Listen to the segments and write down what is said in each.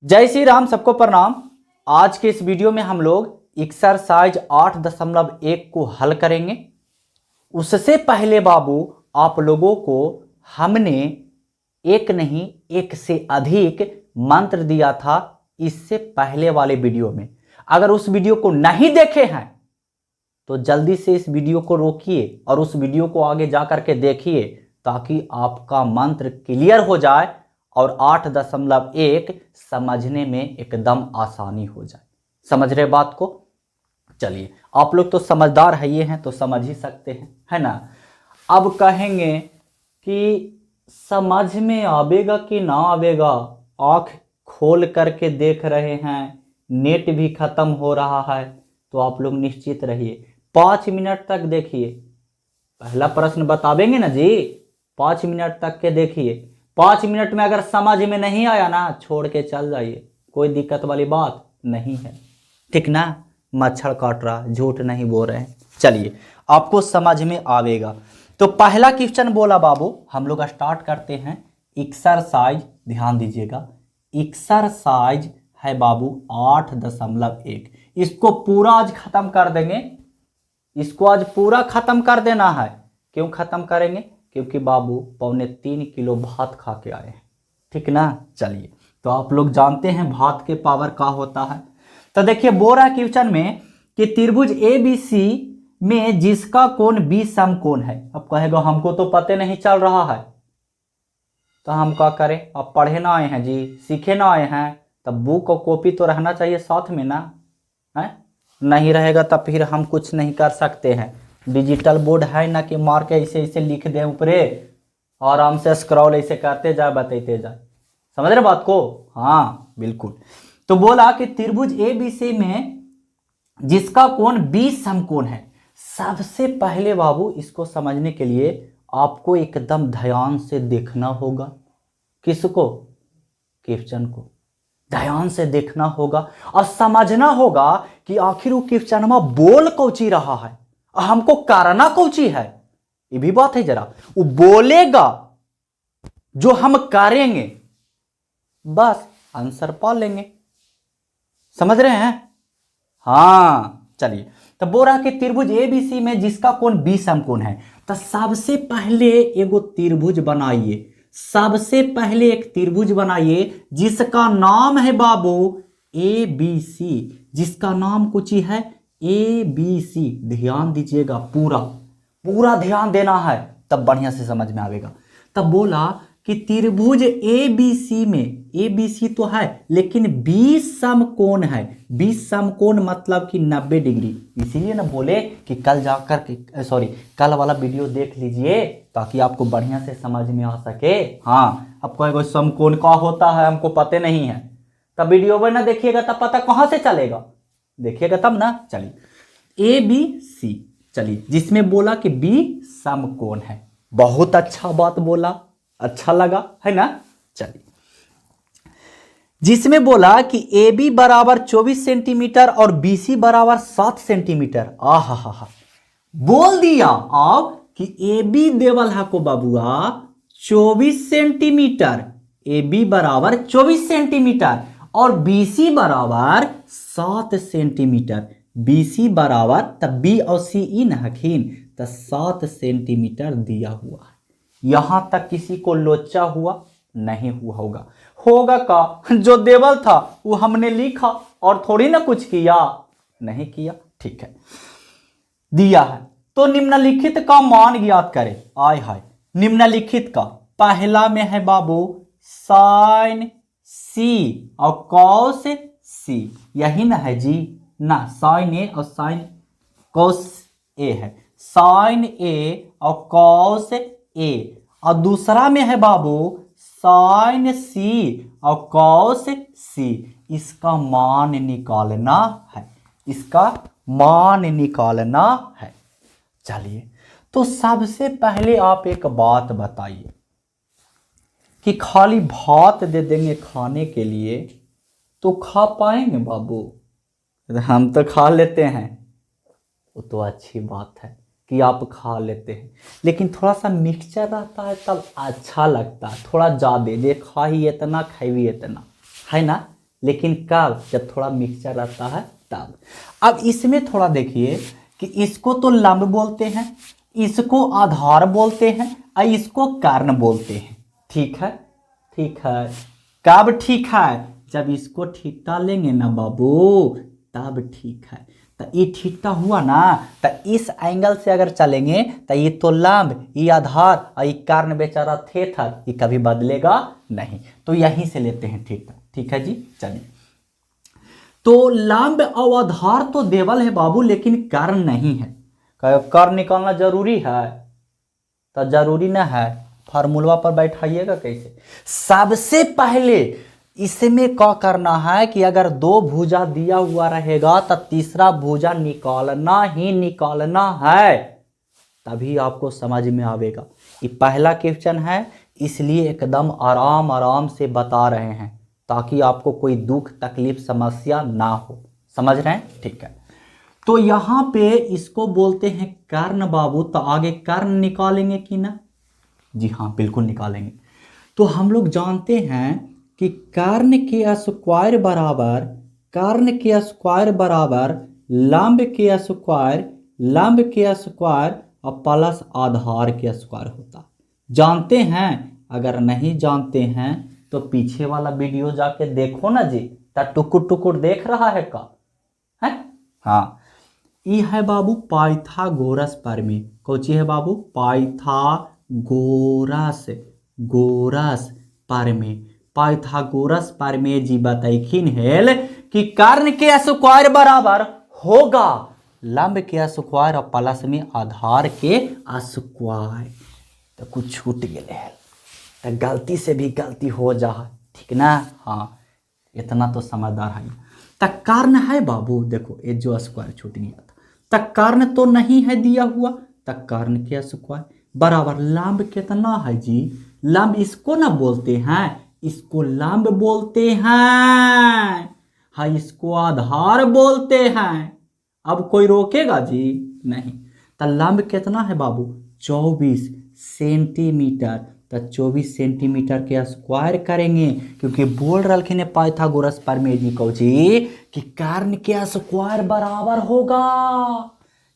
जय श्री राम, सबको प्रणाम। आज के इस वीडियो में हम लोग एक्सरसाइज 8.1 को हल करेंगे। उससे पहले बाबू आप लोगों को हमने एक नहीं एक से अधिक मंत्र दिया था इससे पहले वाले वीडियो में। अगर उस वीडियो को नहीं देखे हैं तो जल्दी से इस वीडियो को रोकिए और उस वीडियो को आगे जा करके देखिए ताकि आपका मंत्र क्लियर हो जाए और 8.1 समझने में एकदम आसानी हो जाए। समझ रहे बात को? चलिए, आप लोग तो समझदार है, ये हैं तो समझ ही सकते हैं, है ना। अब कहेंगे कि समझ में आवेगा कि ना आवेगा, आंख खोल करके देख रहे हैं, नेट भी खत्म हो रहा है, तो आप लोग निश्चित रहिए 5 मिनट तक देखिए। पहला प्रश्न बतावेंगे ना जी, 5 मिनट तक के देखिए। 5 मिनट में अगर समझ में नहीं आया ना, छोड़ के चल जाइए, कोई दिक्कत वाली बात नहीं है, ठीक ना। मच्छर काट रहा, झूठ नहीं बोल रहे हैं। चलिए, आपको समझ में आवेगा। तो पहला क्वेश्चन बोला बाबू, हम लोग स्टार्ट करते हैं। एक्सरसाइज, ध्यान दीजिएगा, एक्सरसाइज है बाबू 8.1। इसको पूरा आज खत्म कर देंगे, इसको आज पूरा खत्म कर देना है। क्यों खत्म करेंगे? क्योंकि बाबू 3.25 किलो भात खा के आए हैं, ठीक ना। चलिए, तो आप लोग जानते हैं भात के पावर का होता है। तो देखिए, बोल रहा है क्वेश्चन में कि त्रिभुज ABC में जिसका कोण B समकोण है। अब कहेगा हमको तो पता नहीं चल रहा है, तो हम क्या करें? अब पढ़े ना आए हैं जी, सीखे ना आए हैं, तब बुक और कॉपी तो रहना चाहिए साथ में ना, है नहीं रहेगा तब फिर हम कुछ नहीं कर सकते हैं। डिजिटल बोर्ड है ना कि मार के ऐसे ऐसे लिख दे ऊपरे, आराम से स्क्रॉल ऐसे करते जाए, बताते जाए। समझ रहे बात को? हाँ बिल्कुल। तो बोला कि त्रिभुज ABC में जिसका कोण B समकोण है। सबसे पहले बाबू इसको समझने के लिए आपको एकदम ध्यान से देखना होगा। किसको? क्वेश्चन को ध्यान से देखना होगा और समझना होगा कि आखिर वो क्वेश्चन में बोल कौची रहा है, हमको करना कौची है। ये भी बात है जरा, वो बोलेगा जो हम करेंगे, बस आंसर पा लेंगे। समझ रहे हैं? हाँ चलिए, तो बोल रहा कि त्रिभुज ABC में जिसका कोण B समकोण है। तो सबसे पहले एगो त्रिभुज बनाइए, सबसे पहले एक त्रिभुज बनाइए जिसका नाम है बाबू ABC, जिसका नाम कुछ ही है ABC। ध्यान दीजिएगा, पूरा पूरा ध्यान देना है, तब बढ़िया से समझ में आएगा। तब बोला कि त्रिभुज ABC में, ABC तो है लेकिन B समकोण है। B समकोण मतलब कि 90 डिग्री। इसीलिए ना बोले कि कल जाकर के कल वाला वीडियो देख लीजिए ताकि आपको बढ़िया से समझ में आ सके। हाँ, अब कोई समकोण का होता है हमको पता नहीं है, तब वीडियो में ना देखिएगा तब पता कहां से चलेगा, देखिएगा तब ना। चलिए, ABC, चलिए जिसमें बोला कि B समकोण है। बहुत अच्छा बात बोला, अच्छा लगा, है ना। चलिए, जिसमें बोला कि AB बराबर 24 सेंटीमीटर और BC बराबर 7 सेंटीमीटर। आहा, बोल दिया अब कि AB देवल है को बाबुआ 24 सेंटीमीटर, AB बराबर 24 सेंटीमीटर और BC बराबर 7 सेंटीमीटर। BC बराबर, तब B और CE न हखीन, तो 7 सेंटीमीटर दिया हुआ है। यहां तक किसी को लोचा हुआ नहीं हुआ होगा? होगा का जो देवल था वो हमने लिखा और थोड़ी ना कुछ किया, नहीं किया, ठीक है। दिया है तो निम्नलिखित का मान ज्ञात करें। आय हाय, निम्नलिखित का पहला में है बाबू साइन C और कॉस C, यही ना है जी ना, साइन A और साइन कॉस A है, साइन A और कॉस A। और दूसरा में है बाबू साइन C और कॉस C। इसका मान निकालना है, इसका मान निकालना है। चलिए, तो सबसे पहले आप एक बात बताइए कि खाली भात दे देंगे खाने के लिए तो खा पाएंगे बाबू? हम तो खा लेते हैं, वो तो अच्छी बात है कि आप खा लेते हैं, लेकिन थोड़ा सा मिक्सचर रहता है तब अच्छा लगता है, थोड़ा ज़्यादा दे खा ही इतना खाई इतना, है ना। लेकिन कब, जब थोड़ा मिक्सचर रहता है तब। अब इसमें थोड़ा देखिए कि इसको तो लंब बोलते हैं, इसको आधार बोलते हैं और इसको कर्ण बोलते हैं। ठीक है, ठीक है। कब ठीक है, जब इसको ठीठा लेंगे ना बाबू तब ठीक है। तो ये ठीठा हुआ ना, तो इस एंगल से अगर चलेंगे तो ये तो लंब, ये आधार और ये कर्ण बेचारा थेथर, ये कभी बदलेगा नहीं। तो यहीं से लेते हैं ठीठा। ठीक है जी, चलिए। तो लंब और आधार तो देवल है बाबू, लेकिन कर्ण नहीं है। कर्ण निकालना जरूरी है? तो जरूरी ना है, फार्मूला पर बैठाइएगा कैसे। सबसे पहले इसमें क्या करना है कि अगर दो भुजा दिया हुआ रहेगा तो तीसरा भुजा निकालना ही निकालना है, तभी आपको समझ में आवेगा। ये पहला क्वेश्चन है, इसलिए एकदम आराम आराम से बता रहे हैं ताकि आपको कोई दुख तकलीफ समस्या ना हो। समझ रहे हैं? ठीक है। तो यहाँ पे इसको बोलते हैं कर्ण बाबू। तो आगे कर्ण निकालेंगे कि ना? जी हाँ, बिल्कुल निकालेंगे। तो हम लोग जानते हैं कि कर्ण के स्क्वायर बराबर, कर्ण के स्क्वायर बराबर लंब के स्क्वायर, लंब के स्क्वायर और प्लस आधार के स्क्वायर होता। जानते हैं? अगर नहीं जानते हैं तो पीछे वाला वीडियो जाके देखो ना जी, तब टुकुर टुकुर देख रहा है का है? हाँ, ये है बाबू पाइथागोरस प्रमेय। कौन सी है बाबू? पाइथागोरस, गोरस प्रमेय। पाइथागोरस प्रमेय जी बताइखिन हेल कि कर्ण के स्क्वायर बराबर होगा लंब के स्क्वायर और प्लस में आधार के स्क्वायर। तो कुछ छूट गए है, तो गलती से भी गलती हो जा, ठीक ना? हाँ, इतना तो समझदार है। तो कर्ण है बाबू, देखो ये जो स्क्वायर छूट गया था, तो कर्ण तो नहीं है दिया हुआ, तो कर्ण के स्क्वायर बराबर लंब कितना है जी? लंब इसको ना बोलते हैं, इसको लंब बोलते हैं, हाँ इसको आधार बोलते हैं। अब कोई रोकेगा जी? नहीं। तो लंब कितना है बाबू? 24 सेंटीमीटर। तो 24 सेंटीमीटर के स्क्वायर करेंगे, क्योंकि बोल रखिन पाइथागोरस प्रमेय जी को जी कि कर्ण के स्क्वायर बराबर होगा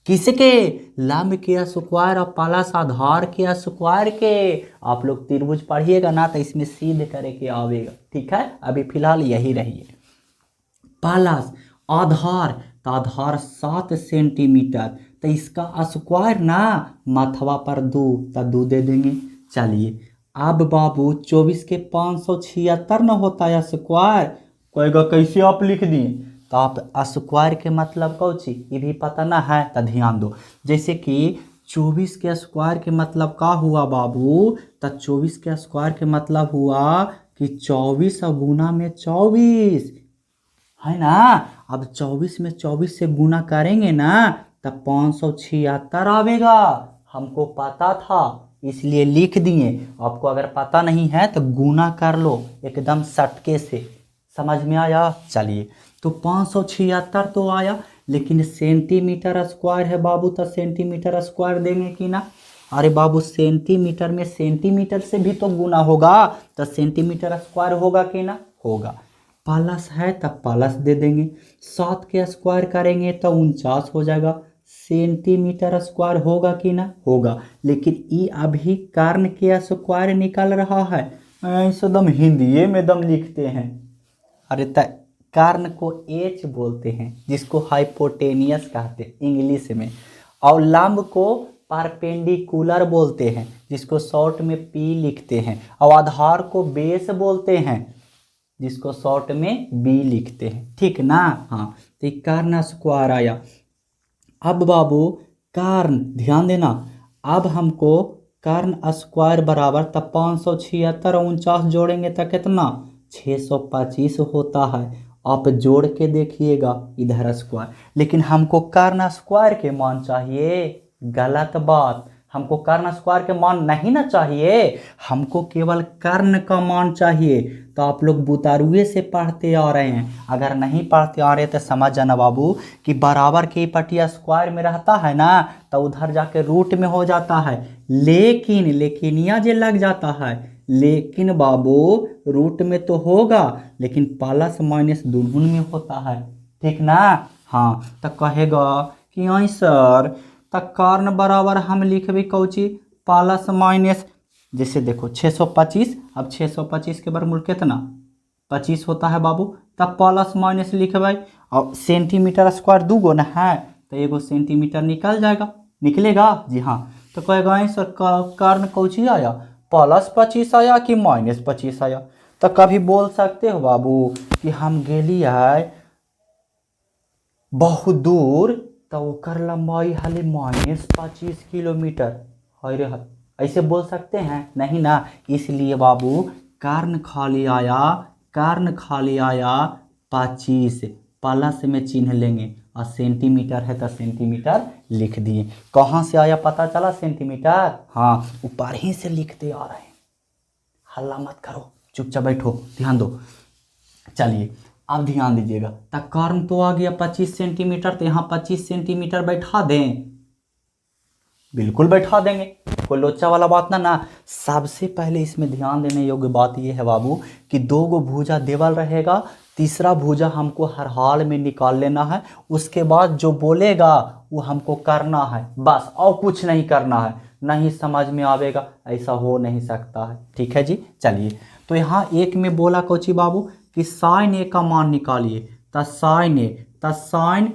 किसके? लंब के स्क्वायर और प्लस आधार के स्क्वायर के। आप लोग त्रिभुज पढ़िएगा ना तो इसमें सीध करे के आवेगा। ठीक है, अभी फिलहाल यही रहिए। प्लस आधार, तो आधार 7 सेंटीमीटर, तो इसका स्क्वायर ना माथवा पर 2, तो 2 दे देंगे। चलिए, अब बाबू 24 के 576 न होता है स्क्वायर। कहेगा कैसे आप लिख दिए? तो आप स्क्वायर के मतलब कौची ये भी पता ना है, तो ध्यान दो। जैसे कि 24 के स्क्वायर के मतलब का हुआ बाबू? तो 24 के स्क्वायर के मतलब हुआ कि 24 गुना में 24 है ना। अब 24 में 24 से गुना करेंगे ना तब 576 आवेगा। हमको पता था इसलिए लिख दिए। आपको अगर पता नहीं है तो गुना कर लो एकदम सटके से। समझ में आया? चलिए, तो 576 तो आया, लेकिन सेंटीमीटर स्क्वायर है बाबू, तो सेंटीमीटर स्क्वायर देंगे कि ना? अरे बाबू सेंटीमीटर में सेंटीमीटर से भी तो गुना होगा, तो सेंटीमीटर स्क्वायर होगा कि ना? होगा। प्लस है तब प्लस दे देंगे। 7 के स्क्वायर करेंगे तो 49 हो जाएगा। सेंटीमीटर स्क्वायर होगा कि ना? होगा। लेकिन ये अभी कर्ण के स्क्वायर निकल रहा है, एकदम हिंदी में दम लिखते हैं। अरे कर्ण को एच बोलते हैं, जिसको हाइपोटेनियस कहते हैं इंग्लिश में, और लंब को परपेंडिकुलर बोलते हैं, जिसको शॉर्ट में पी लिखते हैं, और आधार को बेस बोलते हैं, जिसको शॉर्ट में बी लिखते हैं। ठीक ना? हाँ, तो कर्ण स्क्वायर आया। अब बाबू कर्ण ध्यान देना, अब हमको कर्ण स्क्वायर बराबर तब 576 और 49 जोड़ेंगे तो कितना? 625 होता है। आप जोड़ के देखिएगा इधर स्क्वायर, लेकिन हमको कर्ण स्क्वायर के मान चाहिए। गलत बात, हमको कर्ण स्क्वायर के मान नहीं ना चाहिए, हमको केवल कर्ण का मान चाहिए। तो आप लोग बुतारुए से पढ़ते आ रहे हैं, अगर नहीं पढ़ते आ रहे तो समझ जाना बाबू कि बराबर के पटिया स्क्वायर में रहता है ना, तो उधर जाके रूट में हो जाता है। लेकिन लेकिनिया जे लग जाता है, लेकिन बाबू रूट में तो होगा लेकिन प्लस माइनस दोनों में होता है, ठीक ना। हाँ तो कहेगा कि आई सर तो कर्ण बराबर हम लिखबे कौची प्लस माइनस, जैसे देखो 625, अब 625 के वर्गमूल कितना 25 होता है बाबू, तब प्लस माइनस लिखबे। और सेंटीमीटर स्क्वायर दूगो ना है तो एगो सेंटीमीटर निकल जाएगा, निकलेगा जी हाँ। तो कहेगा आई सर कर्ण कौची आया +25 आया कि -25 आया। तो कभी बोल सकते हो बाबू कि हम गेली है बहुत दूर तो ओकर लंबाई हाले -25 किलोमीटर, अरे ऐसे बोल सकते हैं नहीं ना। इसलिए बाबू कर्ण खाली आया 25, प्लस में चिन्ह लेंगे और सेंटीमीटर है तो सेंटीमीटर लिख दिए। कहाँ से आया पता चला सेंटीमीटर, हाँ ऊपर ही से लिखते आ रहे हैं, हल्ला मत करो चुपचाप बैठो ध्यान दो। चलिए अब ध्यान दीजिएगा, तो कर्ण तो आ गया 25 सेंटीमीटर, तो यहाँ 25 सेंटीमीटर बैठा दें, बिल्कुल बैठा देंगे, कोई लोचा वाला बात ना। सबसे पहले इसमें ध्यान देने योग्य बात यह है बाबू कि दो गो भुजा देवल रहेगा, तीसरा भुजा हमको हर हाल में निकाल लेना है, उसके बाद जो बोलेगा वो हमको करना है बस, और कुछ नहीं करना है। नहीं समझ में आवेगा ऐसा हो नहीं सकता है, ठीक है जी। चलिए तो यहाँ एक में बोला कोची बाबू कि साइन ए का मान निकालिए, तो साइन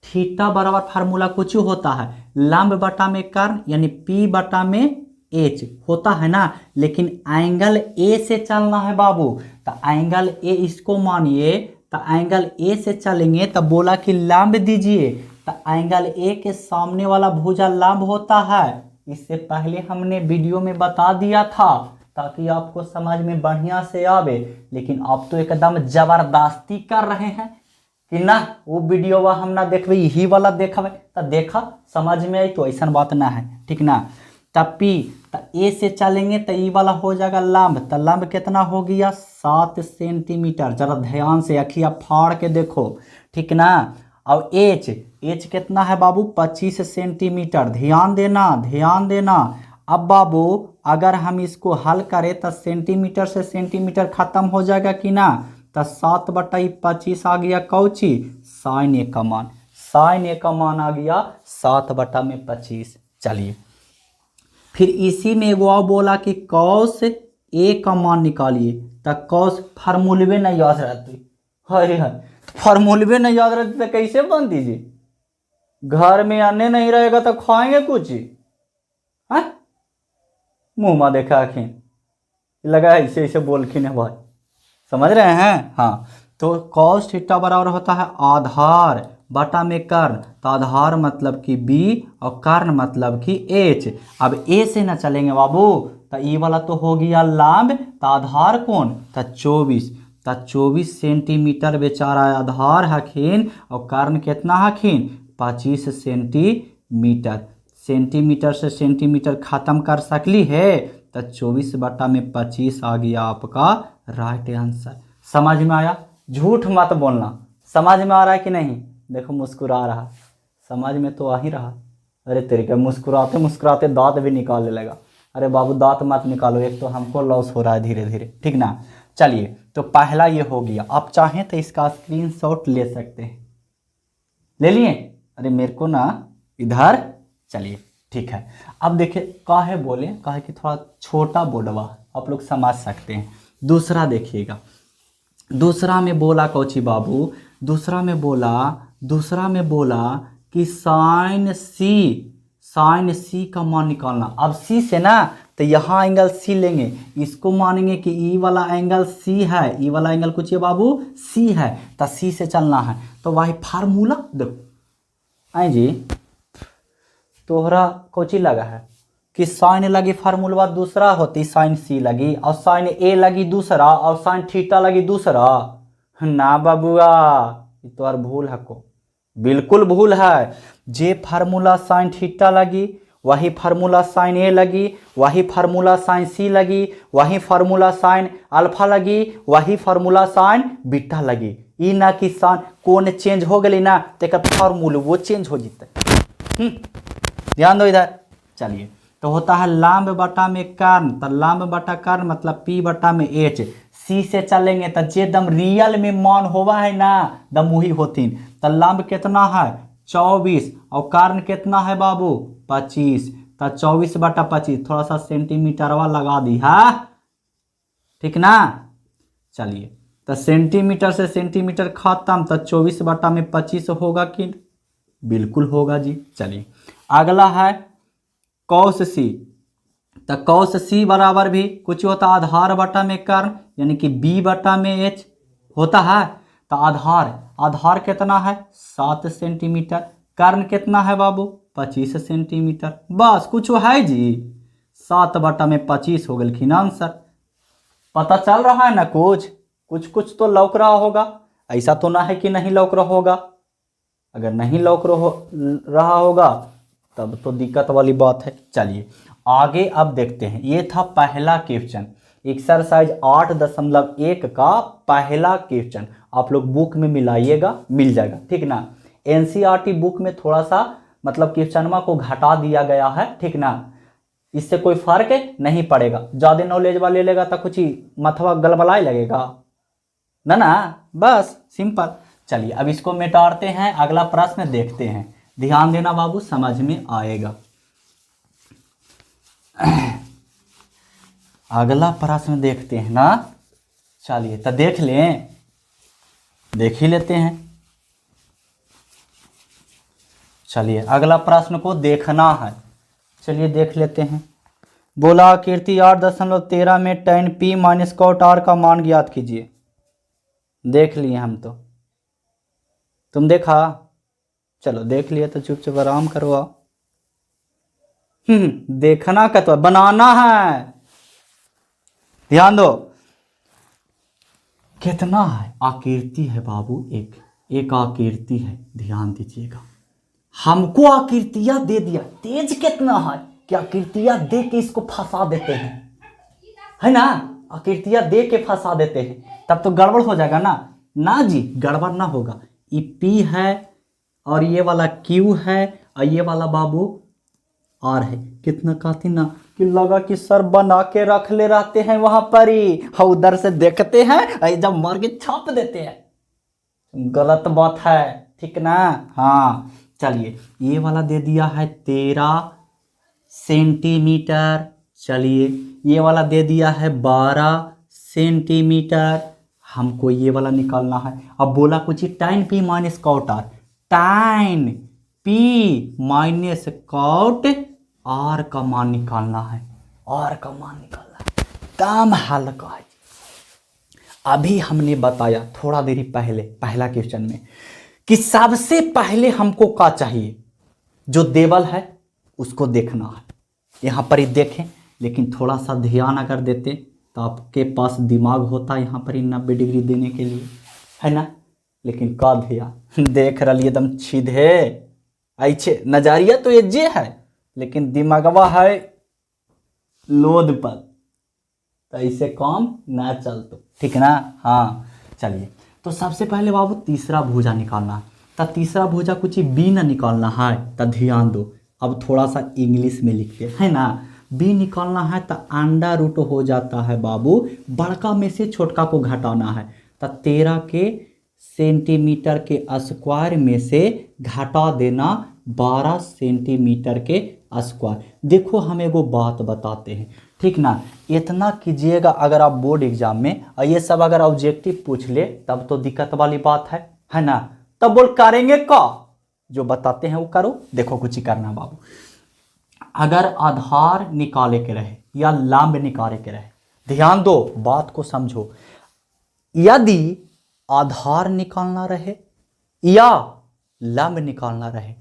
थीटा बराबर फार्मूला कुछ होता है लंब बटा में कर्ण यानी P बटा में H होता है ना, लेकिन एंगल A से चलना है बाबू। तो एंगल A इसको मानिए, तो एंगल A से चलेंगे तो बोला कि लंब दीजिए, तो एंगल A के सामने वाला भुजा लंब होता है। इससे पहले हमने वीडियो में बता दिया था ताकि आपको समझ में बढ़िया से आवे, लेकिन आप तो एकदम जबरदस्ती कर रहे हैं कि ना वो वीडियो हम ना देखबे यही वाला देखबे, तो देखा समझ में आई, तो ऐसा बात ना है, ठीक ना। तब P तो A से चलेंगे तो ये वाला हो जाएगा लंब, तो लंब कितना हो गया 7 सेंटीमीटर, जरा ध्यान से अखिया फाड़ के देखो, ठीक ना। और H कितना है बाबू 25 सेंटीमीटर, ध्यान देना। अब बाबू अगर हम इसको हल करें तो सेंटीमीटर से सेंटीमीटर खत्म हो जाएगा कि ना, तो 7/25 आ गया कौची साइन ए का मान आ गया 7/25। चलिए फिर इसी में एगो बोला कि कॉस ए का मान निकालिए, तो कॉस फार्मूलवे नहीं याद रहती, अरे फार्मूलवे नहीं याद रहती तो कैसे बन दीजिए, घर में आने नहीं रहेगा तो खाएंगे कुछ, मुंह में देखा आखिन लगा ऐसे बोलखिन है भाई, समझ रहे हैं। हाँ तो कॉस थीटा बराबर होता है आधार बटा में कर्ण, तो आधार मतलब कि B और कर्ण मतलब कि H। अब A से ना चलेंगे बाबू, तो ये वाला तो हो गया लंब, तो आधार कौन तो 24 सेंटीमीटर बेचारा आधार हखिन, और कर्ण कितना हखिन 25 सेंटीमीटर। सेंटीमीटर से सेंटीमीटर खत्म कर सकली है, तो 24/25 आ गया आपका राइट आंसर। समझ में आया, झूठ मत बोलना, समझ में आ रहा है कि नहीं, देखो मुस्कुरा रहा, समझ में तो आ ही रहा। अरे तेरे का मुस्कुराते मुस्कुराते दांत भी निकालने लगा, अरे बाबू दांत मत निकालो, एक तो हमको लॉस हो रहा है धीरे धीरे, ठीक ना। चलिए तो पहला ये हो गया, आप चाहें तो इसका स्क्रीनशॉट ले सकते हैं, ले लिए, अरे मेरे को ना इधर, चलिए ठीक है। अब देखिए काहे बोले, काहे कि थोड़ा छोटा बोर्डवा आप लोग समझ सकते हैं। दूसरा देखिएगा, दूसरा में बोला कौची बाबू, दूसरा में बोला कि साइन सी का मान निकालना। अब सी से ना तो यहाँ एंगल सी लेंगे, इसको मानेंगे कि ई वाला एंगल सी है, ई वाला एंगल कुछ बाबू सी है, तो सी से चलना है। तो वही फार्मूला देखो आई जी, तोहरा कोची लगा है कि साइन लगी फार्मूला दूसरा होती, साइन सी लगी, और साइन ए लगी दूसरा, और साइन थीटा लगी दूसरा ना बाबूआ, तो यार भूल है को, बिल्कुल भूल है। जे फार्मूला साइन थीटा लगी वही फार्मूला साइन ए लगी, वही फार्मूला साइन सी लगी, वही फार्मूला साइन अल्फा लगी, वही फार्मूला साइन बीटा लगी। ई ना कि साइन कोण चेंज हो गई ना तो फार्मूला वो चेंज हो जीते, ध्यान दो इधर। चलिए तो होता है लाम्ब बटा में कर्ण, तो लाम्ब बटा कर्ण मतलब P बटा में H। सी से चलेंगे तो जे दम रियल में मान होवा है ना दम वही होतीन। तो लाम्ब कितना है 24 और कर्ण कितना है बाबू 25, तो 24 बटा 25 थोड़ा सा सेंटीमीटरवा लगा दी है, ठीक ना। चलिए तो सेंटीमीटर से सेंटीमीटर खत्म, तो 24 बटा में 25 होगा कि बिल्कुल होगा जी। चलिए अगला है कॉस सी, तो कॉस सी बराबर भी कुछ होता है आधार बटा में कर्ण यानी कि B बटा में H होता है। तो आधार कितना है 7 सेंटीमीटर, कर्ण कितना है बाबू 25 सेंटीमीटर, बस कुछ है जी 7 बटा में 25 हो गलखिन आंसर। पता चल रहा है ना, कुछ तो लौक रहा होगा, ऐसा तो ना है कि नहीं लौक रहा होगा। अगर नहीं लौक रहा होगा तब तो दिक्कत वाली बात है। चलिए आगे अब देखते हैं, ये था पहला क्वेश्चन, एक्सरसाइज 8.1 का पहला क्वेश्चन। आप लोग बुक में मिलाइएगा, मिल जाएगा, ठीक ना। एनसीईआरटी बुक में थोड़ा सा मतलब क्वेश्चनमा को घटा दिया गया है, ठीक ना, इससे कोई फर्क नहीं पड़ेगा। ज्यादा नॉलेज वाले लेगा तो कुछ ही मथवा गलबलाई लगेगा ना, बस सिंपल। चलिए अब इसको मिटाते हैं, अगला प्रश्न देखते हैं, ध्यान देना बाबू समझ में आएगा। अगला प्रश्न देखते हैं ना, चलिए तो देख ही लेते हैं। चलिए अगला प्रश्न को देखना है, चलिए देख लेते हैं। बोला आकृति 8.13 में tan P minus cot R का मान ज्ञात कीजिए। देख लिए हम तो, तुम देखा, चलो देख लिए तो चुपचाप आराम करो आओ। देखना का तो बनाना है, ध्यान दो। कितना है आकृति है बाबू, एक आकृति है, ध्यान दीजिएगा। हमको आकृतियां दे दिया, तेज कितना है कि आकृतियां दे के इसको फंसा देते हैं, है ना। आकृतियां दे के फंसा देते हैं, तब तो गड़बड़ हो जाएगा ना जी, गड़बड़ ना होगा। ये P है और ये वाला Q है और ये वाला बाबू R है। कितना कहती ना कि लगा कि सर बना के रख ले रहते हैं वहां पर ही, उधर से देखते हैं जब मर के छाप देते हैं, गलत बात है, ठीक ना। हाँ चलिए ये वाला दे दिया है 13 सेंटीमीटर, चलिए ये वाला दे दिया है 12 सेंटीमीटर, हमको ये वाला निकालना है। अब बोला कुछ tan P minus cot R, tan P minus cot R का मान निकालना है, R का मान निकालना है, काम हल्का है। अभी हमने बताया थोड़ा देरी पहले पहला क्वेश्चन में कि सबसे पहले हमको क्या चाहिए, जो देवल है उसको देखना है। यहाँ पर ही देखें, लेकिन थोड़ा सा ध्यान अगर देते तो आपके पास दिमाग होता यहाँ पर ही 90 डिग्री देने के लिए, है ना। लेकिन का ध्यान देख रही एकदम सीधे ऐसे, नजरिया तो ये जे है लेकिन दिमागवा है लोद पर, तो ऐसे काम ना चलतो, ठीक ना। हाँ चलिए तो सबसे पहले बाबू तीसरा भुजा निकालना है, तो तीसरा भुजा कुछ बी ना निकालना है, तो ध्यान दो। अब थोड़ा सा इंग्लिश में लिखते हैं ना, बी निकालना है तो अंडा रूट हो जाता है बाबू, बड़का में से छोटका को घटाना है, तो 13 के सेंटीमीटर के स्क्वायर में से घटा देना 12 सेंटीमीटर के स्क्वायर। देखो हम एगो बात बताते हैं, ठीक ना, इतना कीजिएगा। अगर आप बोर्ड एग्जाम में और ये सब अगर ऑब्जेक्टिव पूछ ले तब तो दिक्कत वाली बात है ना। तब बोल करेंगे का, जो बताते हैं वो करो। देखो कुछ ही करना बाबू, अगर आधार निकाले के रहे या लंब निकाले के रहे, ध्यान दो बात को समझो। यदि आधार निकालना रहे या लंब निकालना रहे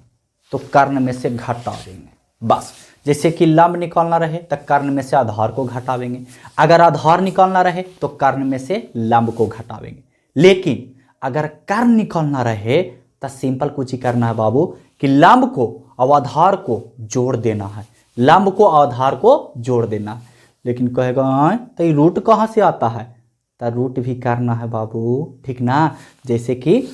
तो कर्ण में से घटा देंगे, बस। जैसे कि लंब निकालना रहे तो कर्ण में से आधार को घटावेंगे, अगर आधार निकालना रहे तो कर्ण में से लंब को घटावेंगे। लेकिन अगर कर्ण निकालना रहे तो सिंपल कुछ ही करना है बाबू कि लंब को और आधार को जोड़ देना है, लंब को आधार को जोड़ देना है। लेकिन कहेगा तो ये रूट कहाँ से आता है, तो रूट भी करना है बाबू, ठीक ना। जैसे कि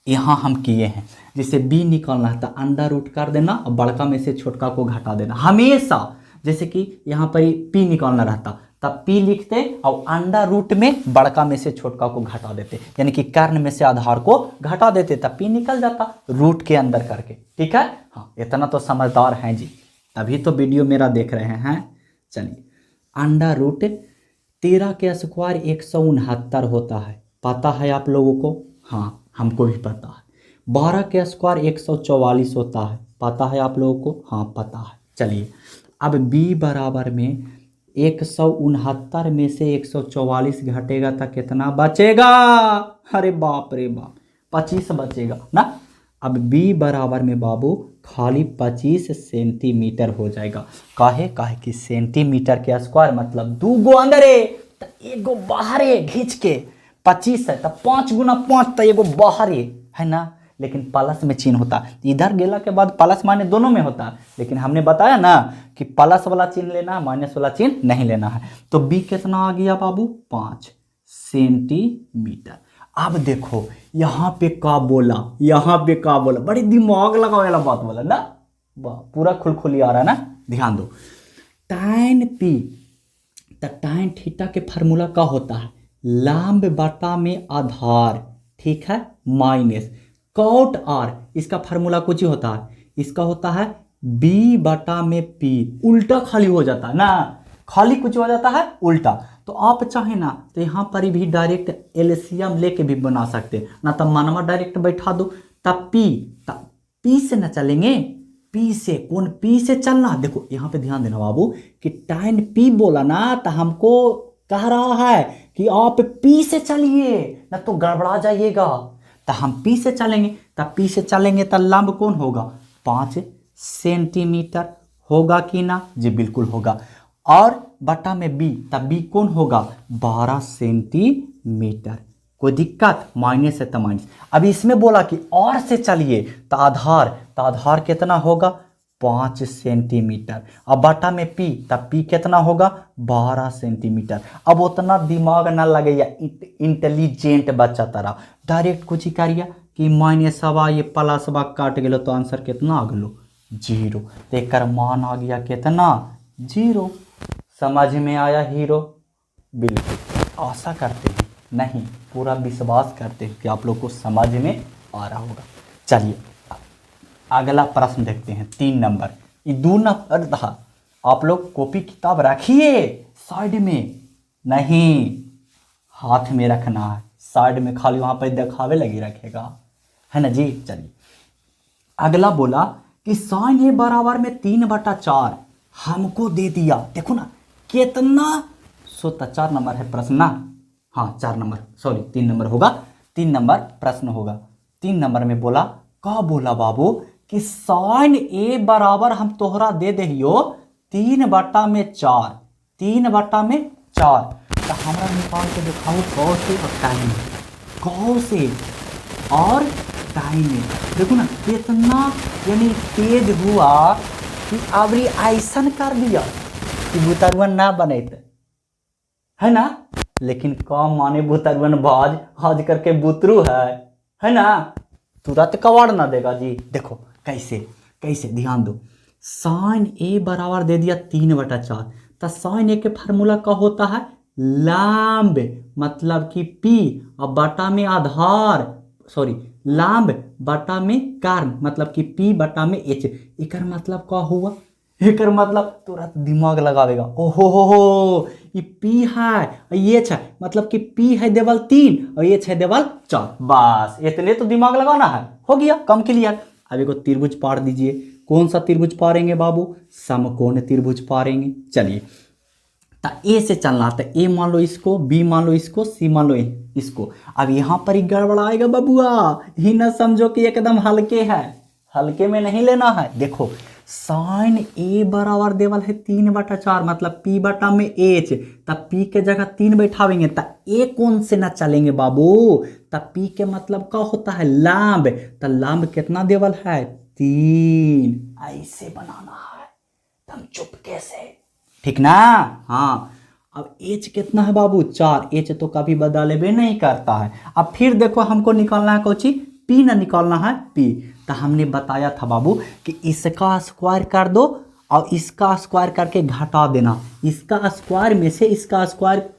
यहाँ हम किए हैं। जैसे बी निकालना है तो अंडर रूट कर देना और बड़का में से छोटका को घटा देना हमेशा। जैसे कि यहाँ पर पी निकालना रहता तब पी लिखते और अंडर रूट में बड़का में से छोटका को घटा देते, यानी कि कर्ण में से आधार को घटा देते तब पी निकल जाता रूट के अंदर करके। ठीक है, हाँ इतना तो समझदार हैं जी, तभी तो वीडियो मेरा देख रहे हैं। चलिए, अंडर रूट 13 के स्क्वायर 169 होता है, पता है आप लोगों को? हाँ हमको भी पता है। 12 के स्क्वायर 144 होता है, पता है आप लोगों को? हाँ पता है। चलिए, अब b बराबर में 169 में से 144 घटेगा तो कितना बचेगा? अरे बाप रे बाप, 25 बचेगा ना। अब b बराबर में बाबू खाली 25 सेंटीमीटर हो जाएगा। काहे कि सेंटीमीटर के स्क्वायर मतलब 2 गो अंदरे तो 1 गो बाहरे, घींच के 25 है तो 5 गुना 5 तो 1 गो बाहरे है ना। लेकिन प्लस में चिन्ह होता है, इधर गेला के बाद प्लस माइनस दोनों में होता है, लेकिन हमने बताया ना कि प्लस वाला चिन्ह लेना है, माइनस वाला चिन्ह नहीं लेना है। तो b कितना आ गया बाबू? 5 सेंटीमीटर। अब देखो यहाँ पे का बोला, यहाँ पे का बोला, बड़ी दिमाग लगाने वाला बात बोला ना, वाह पूरा खुलखुली आ रहा है ना। ध्यान दो, tan p, तो tan थीटा के फार्मूला का होता है लंब बटा में आधार, ठीक है, माइनस cot r, इसका फार्मूला कुछ ही होता है, इसका होता है b बटा में p, उल्टा खाली हो जाता है ना, खाली कुछ हो जाता है उल्टा। तो आप चाहे ना तो यहाँ पर भी डायरेक्ट एलसीएम लेके भी बना सकते ना, तो मनवा डायरेक्ट बैठा दो तब पी से ना चलेंगे, पी से कौन पी से चलना। देखो यहाँ पे ध्यान देना बाबू कि tan p बोला ना तो हमको कह रहा है कि आप पी से चलिए ना तो गड़बड़ा जाइएगा। तो हम पी से चलेंगे, तब पी से चलेंगे तो लंब कौन होगा? 5 सेंटीमीटर होगा कि ना? जी बिल्कुल होगा। और बटा में बी, तब बी कौन होगा? 12 सेंटीमीटर। कोई दिक्कत? माइनस है तो माइनस। अभी इसमें बोला कि और से चलिए तो आधार कितना होगा? 5 सेंटीमीटर। अब बटा में पी, तब पी कितना होगा? 12 सेंटीमीटर। अब उतना दिमाग ना लगेगा, इंटेलिजेंट बच्चा तरह डायरेक्ट कुछ ही करिए कि माइनस सवा ये प्लस सवा काट गलो तो आंसर कितना आ गलो? 0। तो एक मान आ गया कितना? 0। समझ में आया हीरो? बिल्कुल, आशा करते हैं, नहीं पूरा विश्वास करते हैं कि आप लोग को समझ में आ रहा होगा। चलिए अगला प्रश्न देखते हैं, 3 नंबर। ये 2 नंबर था, आप लोग कॉपी किताब रखिए साइड में, नहीं हाथ में रखना है, साइड में खाली वहां पर दिखावे लगी रखेगा, है ना जी। चलिए अगला बोला कि sin a बराबर में 3/4 हमको दे दिया। देखो ना कितना, सो 4 नंबर है प्रश्न ना, हाँ 4 नंबर, सॉरी 3 नंबर होगा, 3 नंबर प्रश्न होगा। 3 नंबर में बोला, का बोला बाबू कि sin a बराबर हम तोहरा दे दियो 3/4, 3/4। तो हमरा निकाल के दिखाओ कौ से और टाइम, कौ से और टाइम में। देखो ना कितना यानी तेज हुआ कि अबरी ऐसन कर दिया कि बुतरुआ ना बनते, है ना। लेकिन कम माने बुतरुआ बाज आज करके बुतरू है ना, तुरंत कवाड़ ना देगा जी। देखो कैसे ध्यान दो, sin a बराबर दे दिया 3/4, तो sin a के फार्मूला का होता है लंब मतलब कि p और बटा में आधार, सॉरी लंब बटा में कर्ण मतलब कि p बटा में h। एकर मतलब का हुआ? एकर मतलब तुरंत दिमाग लगावेगा, ओहो हो ये p है ये है, मतलब कि p है देवल 3 और ये है देवल 4, बस इतने तो दिमाग लगाना है, हो गया कम क्लियर। अब एक त्रिभुज पार दीजिए, कौन सा त्रिभुज पारेंगे बाबू? समकोण त्रिभुज पारेंगे। चलिए तो ए से चलना, तो ए मान लो इसको, बी मान लो इसको, सी मान लो इसको। अब यहाँ पर ही गड़बड़ आएगा बबुआ, ही ना समझो कि एकदम हल्के है, हल्के में नहीं लेना है। देखो sin a बराबर देवल है 3/4 मतलब p बटा में h, तब p के जगह 3 बैठावेंगे तो a कौन से ना चलेंगे बाबू? तब p के मतलब का होता है लंब, तो लंब कितना देवल है? 3। ऐसे बनाना है तुम चुपके से, ठीक ना। हाँ अब h कितना है बाबू? 4। h तो कभी बदले भी नहीं करता है। अब फिर देखो हमको निकालना है कोची पी ना निकालना है, पी। तो हमने बताया था बाबू कि इसका स्क्वायर कर दो और इसका स्क्वायर करके घटा देना, इसका स्क्वायर में से इसका स्क्वायर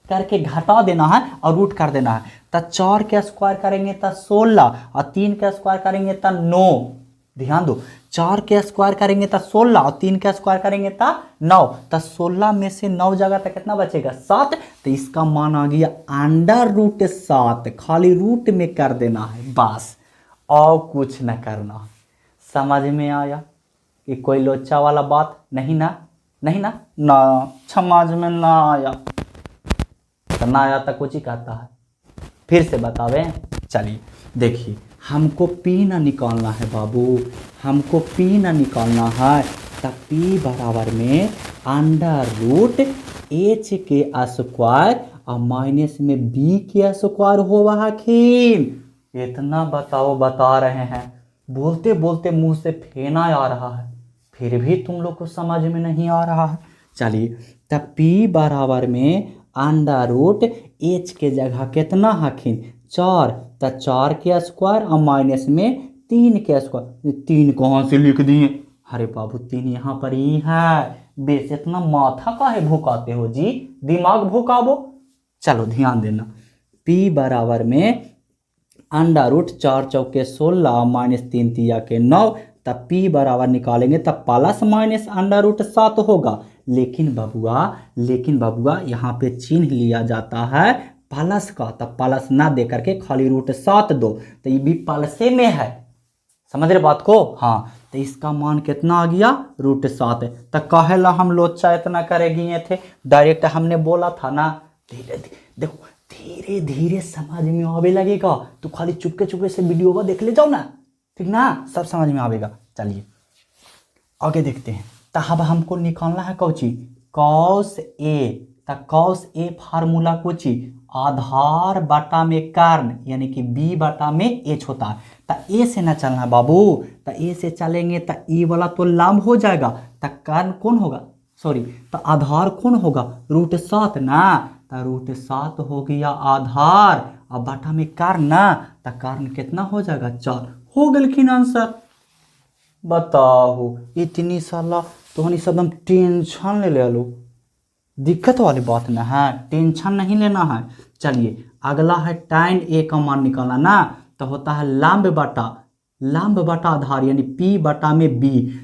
करके घटा देना है और रूट कर देना है। तो 4 का स्क्वायर करेंगे तो 16 और 3 का स्क्वायर करेंगे तो 9। ध्यान दो, 4 का स्क्वायर करेंगे तो 16 और 3 का स्क्वायर करेंगे तो 9। तो 16 में से 9 जगह तक कितना बचेगा? 7। तो इसका मान आ गया √7। खाली रूट में कर देना है बस, और कुछ न करना है। समझ में आया कि कोई लोचा वाला बात नहीं ना? नहीं ना? ना, समझ में ना आया तो ना आया तो कुछ ही कहता है। फिर से बतावे, चलिए देखिए, हमको पी ना निकालना है बाबू, हमको पी ना निकालना है। तो पी बराबर में √h के स्क्वायर और माइनस में b के स्क्वायर होगा हकीम। इतना बताओ, बता रहे हैं, बोलते बोलते मुंह से फेना आ रहा है, फिर भी तुम लोग को समझ में नहीं आ रहा है। चलिए, तब p बराबर में √h के जगह कितना हकीम? 4। तो 4 के स्क्वायर और माइनस में 3 के स्क्वायर। 3 कहाँ से लिख दिए? अरे बाबू 3 यहाँ पर ही है, बेस इतना माथा काहे भूकाते हो जी, दिमाग भूकाबो। चलो ध्यान देना, p बराबर में √4 चौके 16 माइनस 3 तिया के 9। तब p बराबर निकालेंगे तब प्लस माइनस √7 होगा। लेकिन बबुआ यहाँ पे चिन्ह लिया जाता है प्लस का, तब प्लस ना दे करके खाली √7 दो, तो ये भी प्लसे में है। समझ रहे बात को? हाँ, तो इसका मान कितना आ गया? √7। तो कहेला हम लोचा इतना करेगी थे, डायरेक्ट हमने बोला था ना। धीरे देखो, धीरे धीरे समझ में आवे लगेगा। तो खाली चुपके चुपके से वीडियो देख ले जाओ ना, ठीक ना, सब समझ में आवेगा। चलिए आगे देखते हैं। तो अब हमको निकालना है कौची? cos a। तो cos a फार्मूला कोची? आधार बटा में कर्ण, यानी कि b बटा में h होता है। तो a से ना चलना है बाबू, तो a से चलेंगे तो e वाला तो लंब हो जाएगा। तो कर्ण कौन होगा? सॉरी, तो आधार कौन होगा? √7 ना। तो √7 हो गया आधार और बटा में कर्ण ना, तो कर्ण कितना हो जाएगा? 4। हो गलखिन आंसर। बताओ, इतनी साला तो सब टेंशन ले लो, दिक्कत वाली बात ना है, टेंशन नहीं लेना है। चलिए अगला है tan a का मान निकालना ना। तो होता है लंब बटा आधार, यानी p बटा में b।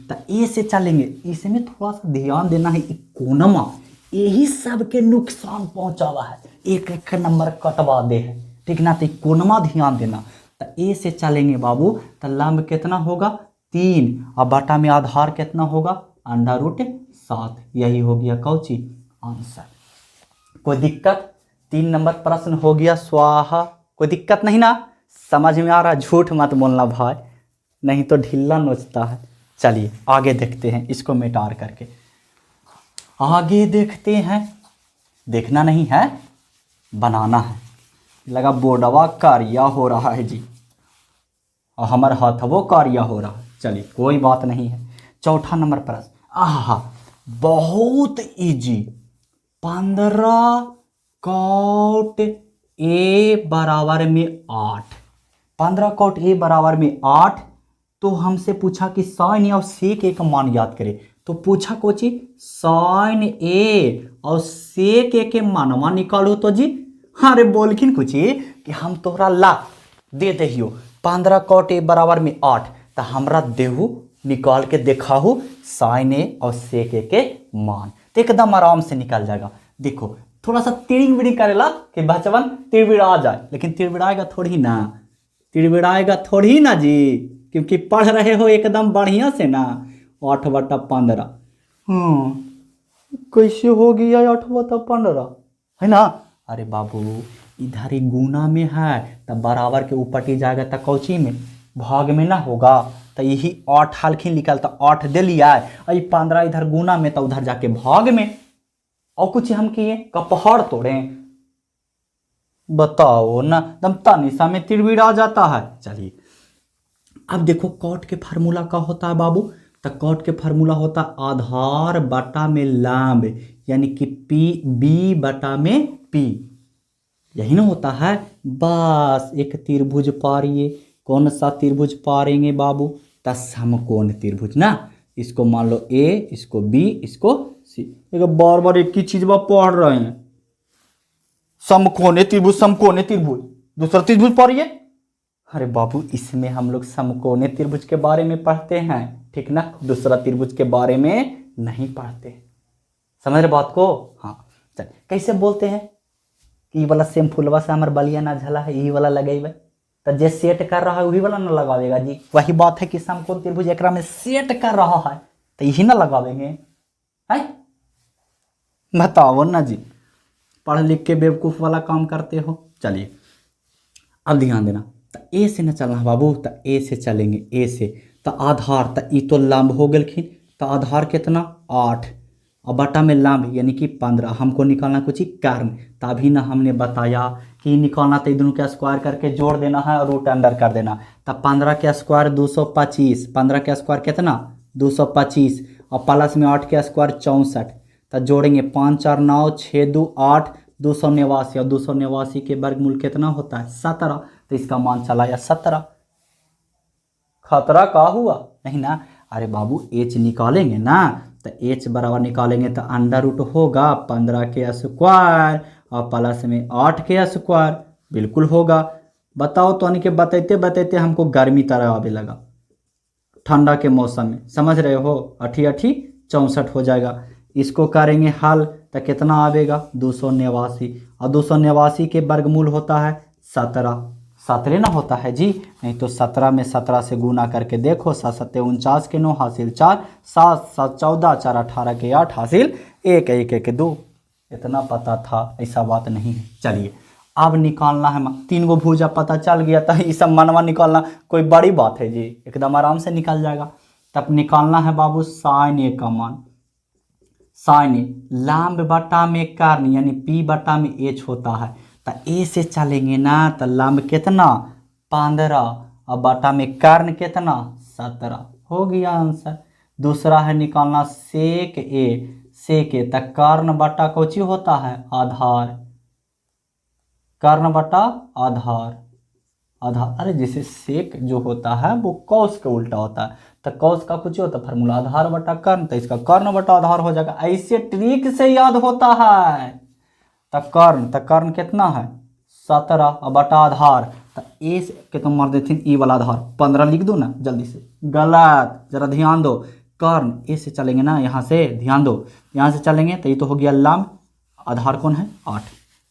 तो a से चलेंगे, इसमें थोड़ा सा ध्यान देना है। कोनमा यही सबके नुकसान पहुंचावा है, एक एक नंबर कटवा दे है, ठीक ना। तो कोनमा ध्यान देना। तो a से चलेंगे बाबू, तो लंब कितना होगा? 3 और बटा में आधार कितना होगा? √7। यही हो गया कौची? आंसर। कोई दिक्कत? 3 नंबर प्रश्न हो गया स्वाहा। कोई दिक्कत नहीं ना? समझ में आ रहा? झूठ मत बोलना भाई, नहीं तो ढिल्ला नोचता है। चलिए आगे देखते हैं, इसको मिटार करके आगे देखते हैं। देखना नहीं है, बनाना है। लगा बोर्डवा कारिया हो रहा है जी, और हमारे हाथ वो कारिया हो रहा है। चलिए कोई बात नहीं है। 4था नंबर प्रश्न, आहा बहुत इजी। 15 cot a बराबर में 8। 15 cot a बराबर में 8। तो हमसे पूछा कि sin और sec a का मान याद करें। तो पूछा कोची sin a और sec a के मानवा निकालो तो जी। अरे बोलखिन कुछ कि हम तोहरा ला दे दहियो 15 cot a बराबर में 8। तो हमरा देहू निकाल के दिखाहू sin a और sec a के मान, तो एकदम आराम से निकल जाएगा। देखो थोड़ा सा तिड़िंग बिड़िंग करेला कि बचवन तिड़बिड़ा जाए, लेकिन तिड़बिड़ाएगा थोड़ी ना, तिड़बिड़ाएगा थोड़ी ना जी, क्योंकि पढ़ रहे हो एकदम बढ़िया से ना। 8/15 कैसे हो गया 8/15 है ना? अरे बाबू इधर ही गुना में है, तब बराबर के ऊपर ही जाएगा तो कौची में? भाग में ना होगा। तो यही 8 हल्खिन निकल, तो 8 दे लिया, और 15 इधर गुना में, तो उधर जाके भाग में। और कुछ हम किए का पहाड़ तोड़े? बताओ ना, दम तानिशा में तिड़बिड़ा जाता है। चलिए अब देखो कॉट के फार्मूला का होता है बाबू। तो कॉट के फार्मूला होता है आधार बटा में लंब, यानी कि b बटा में p। यही ना होता है। बस एक त्रिभुज पारिए, कौन सा त्रिभुज पारेंगे बाबू? तो समकोण त्रिभुज ना। इसको मान लो ए, इसको बी, इसको सी। बार बार एक ही चीज बात पढ़ रहे हैं। समकोण त्रिभुज, समकोण त्रिभुज, दूसरा त्रिभुज पढ़िए। अरे बाबू इसमें हम लोग समकोण त्रिभुज के बारे में पढ़ते हैं, ठीक ना, दूसरा त्रिभुज के बारे में नहीं पढ़ते। समझ रहे बात को? हाँ चल, कैसे बोलते हैं कि वाला सेम फुलवा से हमारे बलिया ना झला है, यही वाला लगेबे। तो जे सेट कर रहा है वही वाला ना लगावेगा जी। वही बात है कि समकोण त्रिभुज एक में सेट कर रहा है तो यही ना लगावेंगे, है? बताओ ना जी, पढ़ लिख के बेवकूफ वाला काम करते हो। चलिए अब ध्यान देना, तो ए से न चलना है बाबू, तो ए से चलेंगे, ए से। तो आधार, तो ई तो लंब हो गलखिन, तो आधार कितना 8 और बटा में लंब यानी कि 15। हमको निकालना कुछ ही कर्ण, तभी ना हमने बताया कि निकालना तो दोनों के स्क्वायर करके जोड़ देना है और रूट अंडर कर देना। तो 15 के स्क्वायर 225, 15 के स्क्वायर कितना 225 और प्लस में 8 के स्क्वायर 64। तो जोड़ेंगे 5 4 9 6 2 8 289 और 289 के वर्गमूल कितना होता है 17। तो इसका मान चला या 17। खतरा का हुआ नहीं ना? अरे बाबू एच निकालेंगे ना, तो एच बराबर निकालेंगे तो अंडर रूट होगा 15 के स्क्वायर और प्लस में 8 के स्क्वायर, बिल्कुल होगा। बताओ तो के बताते बताते हमको गर्मी तरह आवे लगा ठंडा के मौसम में, समझ रहे हो? 8 8 64 हो जाएगा। इसको करेंगे हल तो कितना आवेगा 289 और 289 के वर्गमूल होता है 17। 17 ना होता है जी, नहीं तो 17 में 17 से गुना करके देखो, 7 7 49 के 9 हासिल 4, 7 7 14 4 18 के 8 हासिल 1 1 1 2। इतना पता था, ऐसा बात नहीं है। चलिए अब निकालना है, 3 गो भुजा पता चल गया था, ये सब मनवा निकालना कोई बड़ी बात है जी, एकदम आराम से निकल जाएगा। तब निकालना है बाबू साइन ए का मान। साइन ए लंब बटा में कर्ण यानी पी बटा में एच होता है। तो ए से चलेंगे ना, तो लंब कितना 15 और बटा में कर्ण कितना 17, हो गया आंसर। दूसरा है निकालना सेक ए। सेक ए तो कर्ण बटा कोची होता है आधार, कर्ण बटा आधार। आधार अरे जैसे सेक जो होता है वो कौस के उल्टा होता है, तो कौस का कुछ होता है फार्मूला आधार बटा कर्ण, तो इसका कर्ण बटा आधार हो जाएगा। ऐसे ट्रिक से याद होता है। तो कर्ण कितना है 17 और बटा आधार, तो ए के तुम मार देते ई वाला आधार 15 लिख दो ना जल्दी से, गलत, जरा ध्यान दो। कर्ण ए से चलेंगे ना, यहाँ से ध्यान दो, यहाँ से चलेंगे तो ये तो हो गया लंब, आधार कौन है 8,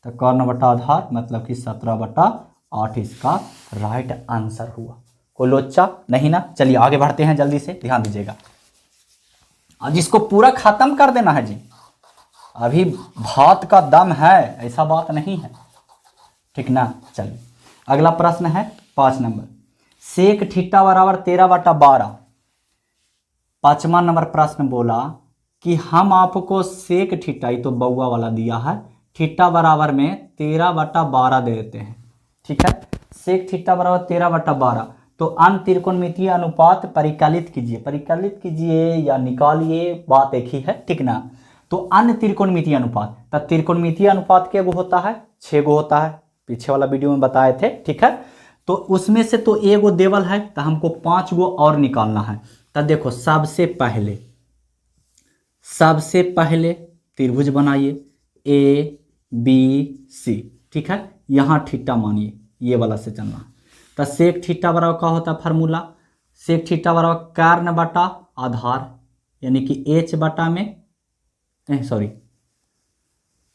तो कर्ण बटा आधार मतलब कि 17 बटा 8 इसका राइट आंसर हुआ। कोई लोचा नहीं ना? चलिए आगे बढ़ते हैं, जल्दी से ध्यान दीजिएगा। आज इसको पूरा खत्म कर देना है जी, अभी भात का दम है, ऐसा बात नहीं है, ठीक ना? चलिए अगला प्रश्न है 5 नंबर। सेक थीटा बराबर 13 बटा 12। 5वां नंबर प्रश्न बोला कि हम आपको सेक थीटा, ये तो बउआ वाला दिया है, थीटा बराबर में 13 बटा 12 दे देते हैं, ठीक है? सेक थीटा बराबर 13 बटा 12, तो अन त्रिकोणमितीय अनुपात परिकलित कीजिए या निकालिए, बात एक ही है, ठीक ना? तो अन्य त्रिकोणमितीय अनुपात, तो त्रिकोणमितीय अनुपात के गो होता है 6 गो होता है, पीछे वाला वीडियो में बताए थे, ठीक है? तो उसमें से तो एगो देवल है, तो हमको 5 गो और निकालना है। तो देखो सबसे पहले त्रिभुज बनाइए ए बी सी, ठीक है? यहाँ थीटा मानिए, ये वाला से चलना है। तो सेक थीटा बराबर क्या होता है फार्मूला, सेक थीटा बराबर कर्ण बटा आधार यानी कि एच बटा में सॉरी,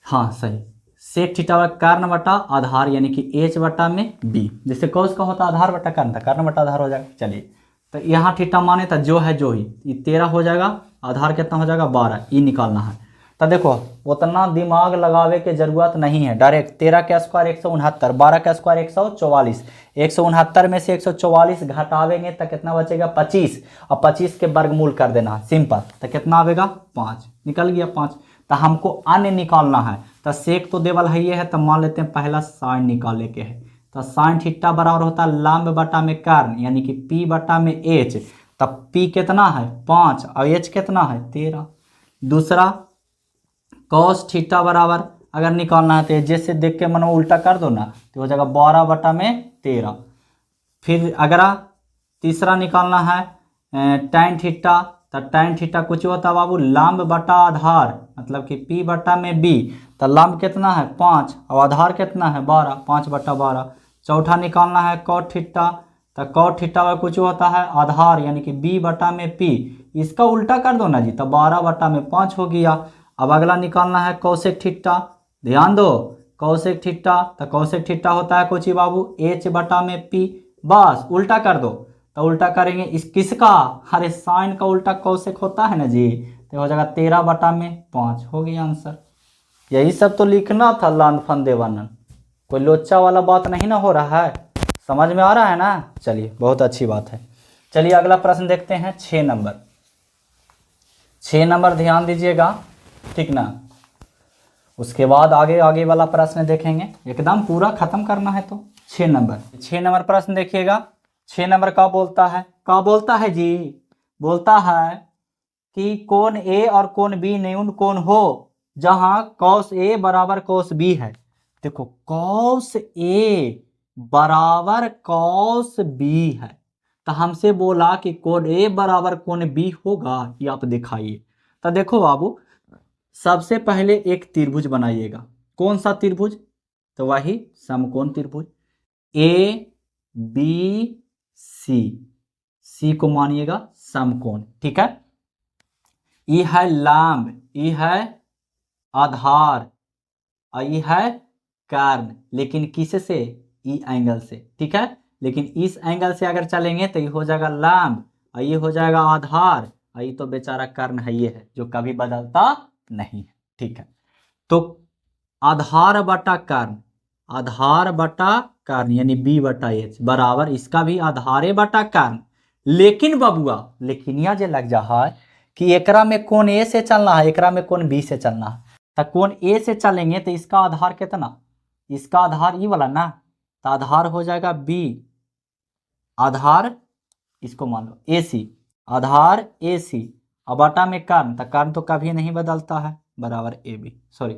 हाँ सही, सेक थीटा बराबर कर्ण बटा आधार यानी कि एच बटा में बी, जैसे कौस का होता आधार बटा कर्ण था, कर्ण बटा आधार हो जाएगा। चलिए तो यहाँ थीटा माने तो जो है जो ही, ये 13 हो जाएगा, आधार कितना हो जाएगा 12, ये निकालना है। तो देखो उतना दिमाग लगावे के जरूरत नहीं है, डायरेक्ट 13 का स्क्वायर 169, 12 का स्क्वायर 144, 169 में से 144 घटावेंगे तो कितना बचेगा 25, और 25 के वर्गमूल कर देना, सिंपल। तो कितना आवेगा 5, निकल गया 5। तो हमको अन्य निकालना है, तो सेक तो देवल है ये है, तो मान लेते हैं पहला साइन निकाले के है। तो साइन थीटा बराबर होता है लंब बटा में कर्ण यानी कि पी बटा में एच, तब पी कितना है 5 और एच कितना है 13। दूसरा कॉस थीटा बराबर अगर निकालना है तो जैसे देख के मन उल्टा कर दो ना, तो हो जाएगा 12 बटा में 13। फिर अगला तीसरा निकालना है tan थीटा। तो tan थीटा कुछ होता है बाबू लंब बटा आधार, मतलब कि p बटा में b। तो लंब कितना है 5 और आधार कितना है 12, 5/12। चौथा निकालना है cot थीटा। तो cot थीटा में कुछ होता है आधार यानी कि b बटा में p। इसका उल्टा कर दो ना जी, तो 12/5 हो गया। अब अगला निकालना है cosec थीटा। ध्यान दो cosec थीटा, तो cosec थीटा होता है कुछ बाबू h बटा में p। बस उल्टा कर दो, तो उल्टा करेंगे इस किसका, अरे साइन का उल्टा cosec होता है ना जी, तो हो जाएगा 13/5 हो गया आंसर। यही सब तो लिखना था लान फंदे वानन, कोई लोचा वाला बात नहीं ना हो रहा है, समझ में आ रहा है ना। चलिए बहुत अच्छी बात है। चलिए अगला प्रश्न देखते हैं 6 नंबर। 6 नंबर ध्यान दीजिएगा, ठीक ना। उसके बाद आगे आगे वाला प्रश्न देखेंगे, एकदम पूरा खत्म करना है। तो 6 नंबर प्रश्न देखिएगा। 6 नंबर का बोलता है, क्या बोलता है जी, बोलता है कि कोण ए और कोण बी न्यून कोण हो जहां cos ए बराबर cos बी है। देखो cos ए बराबर cos बी है, तो हमसे बोला कि कोण ए बराबर कोण बी होगा, ये आप दिखाइए। तो देखो बाबू सबसे पहले एक त्रिभुज बनाइएगा। कौन सा त्रिभुज, तो वही समकोण त्रिभुज ए बी सी, सी को मानिएगा समकोण, ठीक है। ये है लंब, ये है आधार और ये है कर्ण, लेकिन किससे, ई एंगल से, ठीक है। लेकिन इस एंगल से अगर चलेंगे तो ये हो जाएगा लंब और ये हो जाएगा आधार और ये तो बेचारा कर्ण है, ये है जो कभी बदलता नहीं है, ठीक है। तो आधार बटा कर्ण, आधार बटा कर्ण यानी b बटा एच बराबर इसका भी आधारे बटा कर्ण। लेकिन बबुआ लेकिन जे लग जा है कि एकरा में कोण ए से चलना है, एकरा में कोण बी से चलना है। तो कोण ए से चलेंगे तो इसका आधार कितना, इसका आधार ई वाला ना, तो आधार हो जाएगा b, आधार इसको मान लो ए सी, आधार ए सी और बटा में कर्ण, तो कर्ण तो कभी नहीं बदलता है, बराबर A B, sorry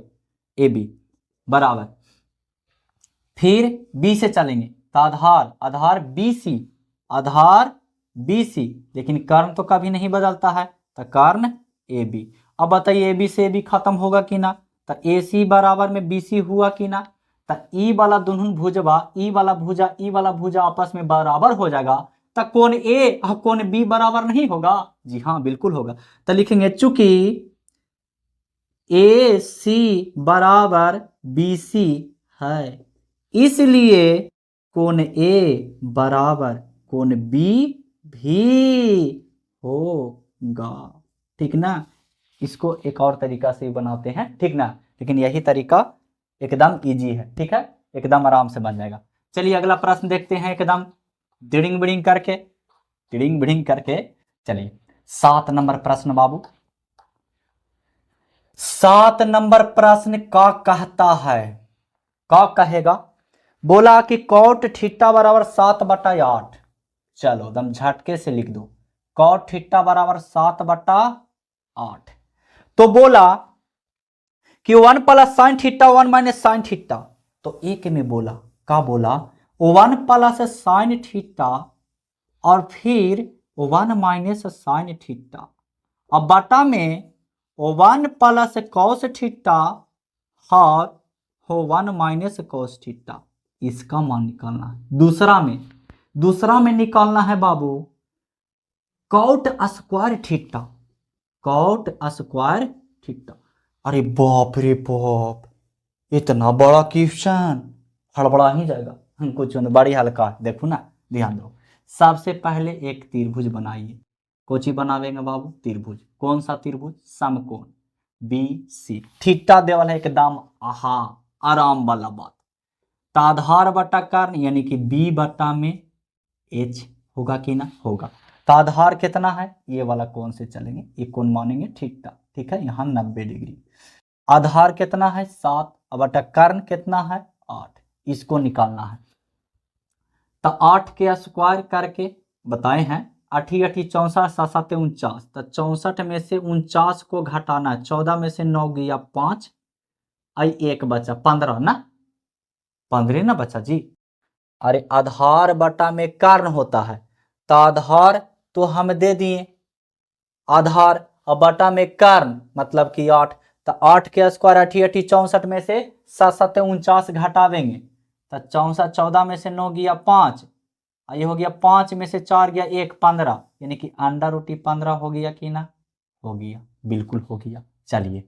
A B बराबर। फिर बी से चलेंगे तो आधार, आधार बी सी, आधार बी सी, लेकिन कर्ण तो कभी नहीं बदलता है, तो कर्ण ए बी। अब बताइए ए बी से ए बी खत्म होगा कि ना, तो ए सी बराबर में बी सी हुआ कि ना, तो ई वाला दोनों भुजवा, ई वाला भुजा, ई वाला भुजा आपस में बराबर हो जाएगा, तो कोण ए और कोण बी बराबर नहीं होगा, जी हाँ बिल्कुल होगा। तो लिखेंगे चूंकि ए सी बराबर बी सी है इसलिए कोण ए बराबर कोण बी भी होगा, ठीक ना। इसको एक और तरीका से बनाते हैं, ठीक ना, लेकिन यही तरीका एकदम इजी है, ठीक है, एकदम आराम से बन जाएगा। चलिए अगला प्रश्न देखते हैं, एकदम डिड़िंग बिड़िंग करके, डिड़िंग बिड़िंग करके। चलिए 7 नंबर प्रश्न बाबू। 7 नंबर प्रश्न का कहता है, का कहेगा, बोला कि cot थीटा बराबर 7/8। चलो एकदम झटके से लिख दो, cot थीटा बराबर 7/8। तो बोला कि 1 plus sine theta 1 minus sine theta, तो एक में बोला, का बोला 1 प्लस साइन थीटा और फिर 1 माइनस साइन थीटा, अब बटा में 1 प्लस कॉस थीटा और हो 1 माइनस कॉस थीटा, इसका मान निकालना है। दूसरा में निकालना है बाबू cot square theta, cot square theta. अरे बाप रे बाप, इतना बड़ा क्वेश्चन, हड़बड़ा ही जाएगा कुछ बड़ी हल्का, देखो ना ध्यान दो। सबसे पहले एक त्रिभुज बनाइए, कोची बनावेंगे बाबू त्रिभुज, कौन सा त्रिभुज, समकोण बी सी, थीटा देवल है एकदम आहा आराम वाला बात। तो आधार बटा कर्ण यानी कि बी बटा में एच होगा कि ना, होगा। तो आधार कितना है, ये वाला कौन से चलेंगे, ये कौन मानेंगे थीटा, ठीक है, यहाँ 90 डिग्री। आधार कितना है 7 बटा कर्ण कितना है 8, इसको निकालना है। तो 8 के स्क्वायर करके बताए हैं, 8 8 64 7 7 49, तो 64 में से 49 को घटाना है, 14 में से 9 गया 5 आई 1 बचा 15 ना, 15 ना बचा जी। अरे आधार बटा में कारण होता है, तो आधार तो हम दे दिए आधार, और बटा में कारण मतलब कि 8, तो 8 के स्क्वायर 8 8 64 में से 7 7 49 घटावेंगे, तो 64 14 में से 9 गया 5, ये हो गया 5 में से 4 गया 1 15, यानी कि अंडर रूट 15 हो गया कि ना, हो गया, बिल्कुल हो गया। चलिए,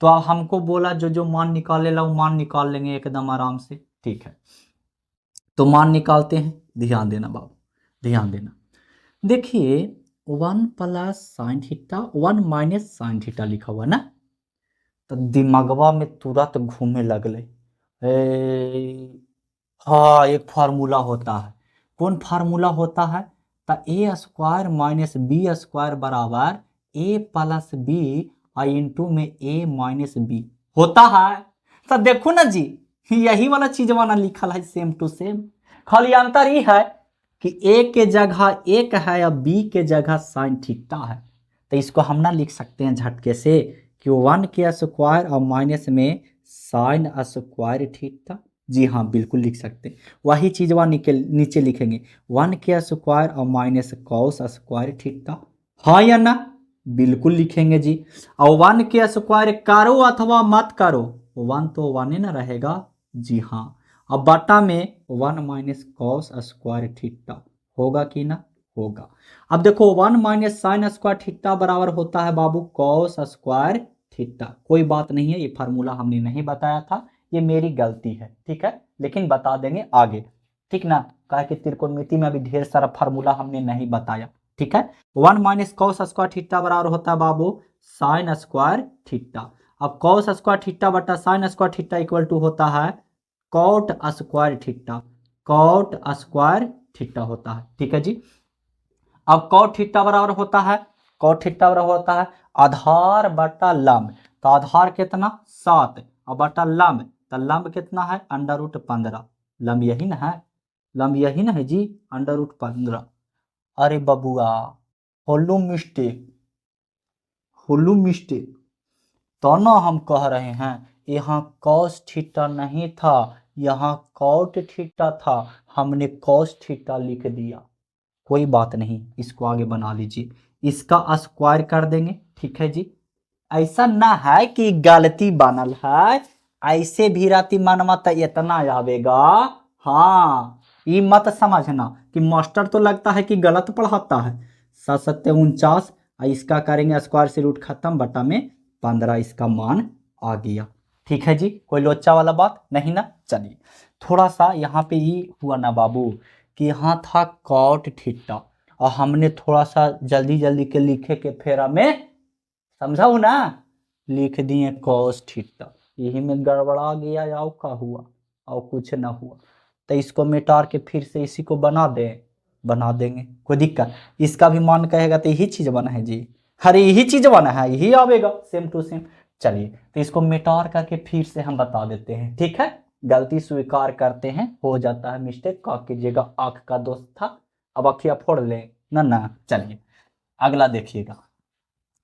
तो अब हमको बोला जो जो मान निकाले ला वो मान निकाल लेंगे एकदम आराम से, ठीक है। तो मान निकालते हैं, ध्यान देना बाबू, ध्यान देना। देखिए 1 plus sine theta 1 minus sine theta लिखा हुआ ना, तो दिमागवा में तुरंत घूमे लगले, हाँ एक फार्मूला होता है। कौन फार्मूला होता है? तो ए स्क्वायर माइनस बी स्क्वायर बराबर ए प्लस बी आई इंटू में ए माइनस बी होता है। तो देखो ना जी, यही वाला चीज वाला लिखल है सेम टू सेम, खाली अंतर ये है कि ए के जगह एक है या बी के जगह साइन थीटा है। तो इसको हम ना लिख सकते हैं झटके से कि 1 के स्क्वायर और माइनस में साइन स्क्वायर थीटा। जी हाँ बिल्कुल लिख सकते हैं, वही चीज वहाँ नीचे लिखेंगे 1 के स्क्वायर और माइनस कॉस स्क्वायर थीटा, हाँ या ना, बिल्कुल लिखेंगे जी। और 1 के स्क्वायर करो अथवा मत करो, 1 तो 1 ही ना रहेगा, जी हाँ। अब बटा में 1 माइनस कॉस स्क्वायर थीटा होगा कि ना, होगा। अब देखो 1 माइनस साइन स्क्वायर थीटा बराबर होता है बाबू कॉस स्क्वायर थीटा। कोई बात नहीं है, ये फार्मूला हमने नहीं बताया था, ये मेरी गलती है, ठीक है, लेकिन बता देंगे आगे, ठीक ना। कहा कि त्रिकोणमिति में अभी ढेर सारा फार्मूला हमने नहीं बताया, ठीक है। 1 माइनस कॉस स्क्वायर थीटा बराबर होता है बाबू साइन स्क्वायर थीटा। अब कॉस स्क्वायर थीटा बटा sine square theta equal to होता है cot square theta, cot square theta होता है, ठीक है जी। अब कॉट थीटा बराबर होता है, कॉट थीटा बराबर होता है आधार बटा लंब, तो आधार कितना 7 और बटा लंब, तो लंब कितना है अंडर रूट 15, लंब यही ना है, लंब यही ना है जी अंडर रूट 15। अरे बबुआ होलू मिस्टेक, होलू मिस्टेक, तो ना हम कह रहे हैं यहाँ कॉस थीटा नहीं था, यहाँ कॉट थीटा था, हमने कॉस थीटा लिख दिया। कोई बात नहीं, इसको आगे बना लीजिए, इसका स्क्वायर कर देंगे, ठीक है जी। ऐसा ना है कि गलती बनल है, ऐसे भी राती मनवा तो इतना आवेगा, हाँ ये मत समझना कि मास्टर तो लगता है कि गलत पढ़ाता है। 7 7 49, इसका करेंगे स्क्वायर से रूट खत्म बटा में 15, इसका मान आ गया, ठीक है जी। कोई लोचा वाला बात नहीं ना। चलिए थोड़ा सा यहाँ पे ये हुआ ना बाबू कि यहाँ था कॉट थीटा और हमने थोड़ा सा जल्दी जल्दी के लिखे के फेरा में, समझाऊ ना, लिख दिए कॉस थीटा, यही में गड़बड़ा गया या का हुआ और कुछ ना हुआ, तो इसको मिटार के फिर से इसी को बना दें, बना देंगे, कोई दिक्कत। इसका भी मान कहेगा तो यही चीज बना है जी, अरे यही चीज बना है, यही आवेगा सेम टू सेम। चलिए तो इसको मिटार करके फिर से हम बता देते हैं, ठीक है। गलती स्वीकार करते हैं, हो जाता है मिस्टेक, का कीजिएगा, आंख का दोस्त था, अब अखिया फोड़ ले ना ना। चलिए अगला देखिएगा,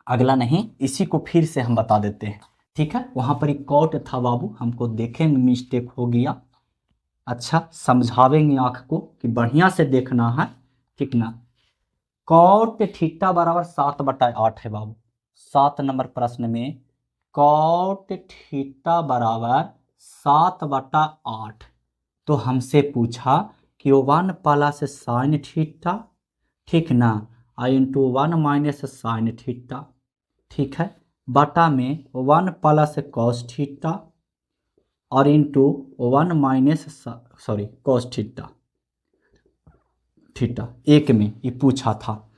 अगला नहीं इसी को फिर से हम बता देते हैं, ठीक है। वहां पर एक कॉट था बाबू, हमको देखे में मिस्टेक हो गया, अच्छा समझावेंगे आंख को कि बढ़िया से देखना है, ठीक ना। कॉट थीटा बराबर 7/8 है बाबू, 7 नंबर प्रश्न में कॉट थीटा बराबर 7/8, तो हमसे पूछा कि 1 प्लस साइन थीटा, ठीक ना, आई इंटू 1 माइनस साइन थीटा, ठीक है, बटा में 1 प्लस कॉस थीटा और into 1 minus sorry cos theta, theta एक में ये पूछा था,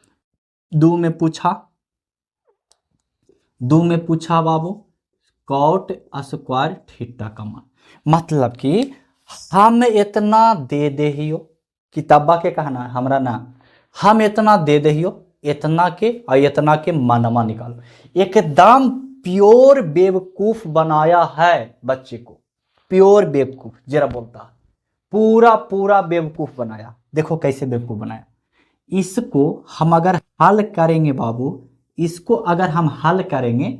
दो में पूछा, दो में पूछा बाबू कॉट स्क्वायर थीटा का मान, मतलब कि हम इतना दे दे हियो, किताबा के कहना है हमरा ना, हम इतना दे दे हियो, इतना के और इतना के मनवा निकालो, एकदम प्योर बेवकूफ बनाया है बच्चे को, प्योर बेवकूफ जरा बोलता है, पूरा पूरा बेवकूफ बनाया। देखो कैसे बेवकूफ बनाया, इसको हम अगर हल करेंगे बाबू, इसको अगर हम हल करेंगे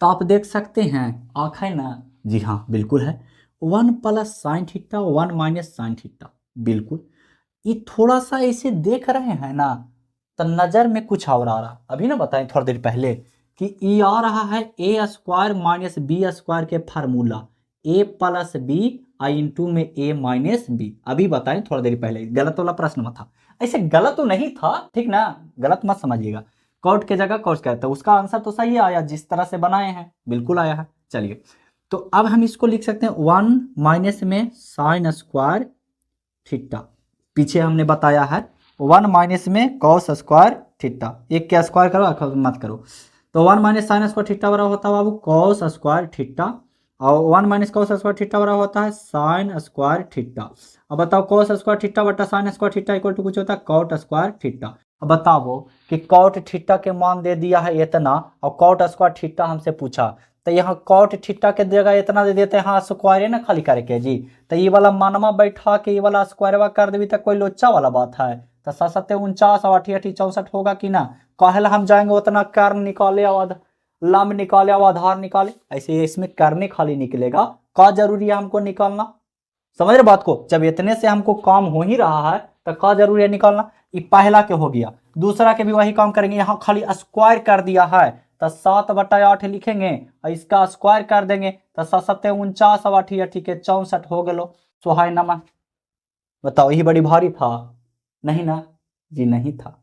तो आप देख सकते हैं, आँख है ना, जी हाँ बिल्कुल है। 1 plus sine theta 1 minus sine theta, बिल्कुल ये थोड़ा सा ऐसे देख रहे हैं ना तो नजर में कुछ और आ रहा, अभी ना बताएं थोड़ी देर पहले कि ये आ रहा है A square minus B square के फार्मूला ए प्लस बी आई इंटू में ए माइनस बी, अभी बताएं थोड़ी देर पहले, गलत वाला प्रश्न में था, ऐसे गलत तो नहीं था, ठीक ना, गलत मत समझिएगा, कॉट के जगह कॉस कहते हैं, उसका आंसर तो सही आया जिस तरह से बनाए हैं, बिल्कुल आया है। चलिए तो अब हम इसको लिख सकते हैं 1 माइनस में साइन स्क्वायर थीटा, पीछे हमने बताया है 1 माइनस में कॉस स्क्वायर थीटा, एक क्या स्क्वायर करो मत करो, तो 1 माइनस साइन स्क्वायर थीटा बराबर होता है बाबू कॉस स्क्वायर थीटा, और 1 माइनस कॉस स्क्वायर थीटा बराबर होता है साइन स्क्वायर थीटा। अब बताओ कॉस स्क्वायर थीटा बटा sine square theta equal to कुछ होता है कॉट स्क्वायर थीटा। अब बताओ कि कॉट थीटा के मान दे दिया है इतना और कॉट स्क्वायर थीटा हमसे पूछा, तो यहाँ कॉट थीटा के जगह इतना दे देते हैं, हाँ स्क्वायर है ना खाली करके जी, तो ये वाला मानमा बैठा के ये वाला स्क्वायर कर देवी तो कोई लोचा वाला बात है, तो 7 49 और 8 64 होगा कि ना, कहला हम जाएंगे उतना कर्ण निकाले और लंब निकाले और आधार निकाले, ऐसे इसमें करने खाली निकलेगा, का जरूरी है हमको निकालना, समझ रहे बात को, जब इतने से हमको काम हो ही रहा है तो का जरूरी है निकालना, ये पहला के हो गया, दूसरा के भी वही काम करेंगे, यहाँ खाली स्क्वायर कर दिया है तो 7 बटा 8 लिखेंगे और इसका स्क्वायर कर देंगे तो 7 49 और 8 के 64 हो गलो, सोहाय नमा, बताओ ये बड़ी भारी था नहीं ना जी, नहीं था,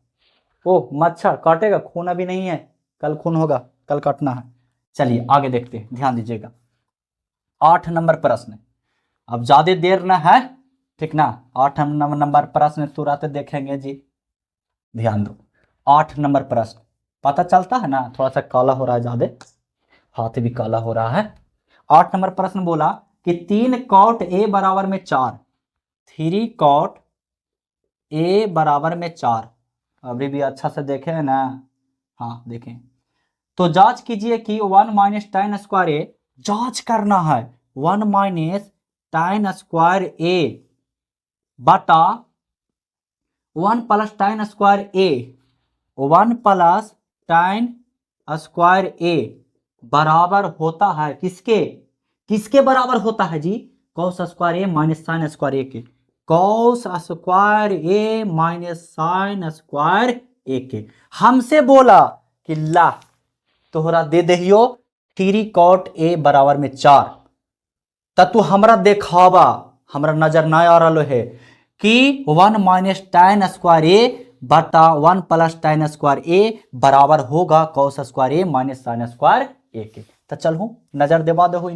ओ मच्छर काटेगा, खून अभी नहीं है, कल खून होगा, कल काटना है। चलिए आगे देखते हैं, ध्यान दीजिएगा 8 नंबर प्रश्न, अब ज्यादा देर ना है, ठीक ना, 8 नंबर प्रश्न तुरंत देखेंगे जी, ध्यान दो 8 नंबर प्रश्न, पता चलता है ना, थोड़ा सा काला हो रहा है, ज्यादा हाथ भी काला हो रहा है। 8 नंबर प्रश्न बोला कि 3 कॉट ए बराबर में 4, 3 कॉट ए बराबर में 4, अभी भी अच्छा से देखे है ना, हाँ देखें, तो जांच कीजिए कि 1 माइनस tan स्क्वायर ए, जांच करना है 1 माइनस tan स्क्वायर ए बटा 1 प्लस tan स्क्वायर ए, 1 प्लस tan स्क्वायर ए बराबर होता है किसके, किसके बराबर होता है जी, कॉस स्क्वायर ए माइनस साइन स्क्वायर ए के, कॉस स्क्वायर ए माइनस साइन स्क्वायर ए के, हमसे बोला कि ला तोहरा दे दहियो 3 कॉट ए बराबर में 4, तू हमरा देखावा, हमरा नजर ना आ रहा है कि 1 माइनस tan स्क्वायर ए बटा 1 प्लस tan स्क्वायर ए बराबर होगा कॉस स्क्वायर ए माइनस साइन स्क्वायर ए के, तो चलो नजर देवा दो,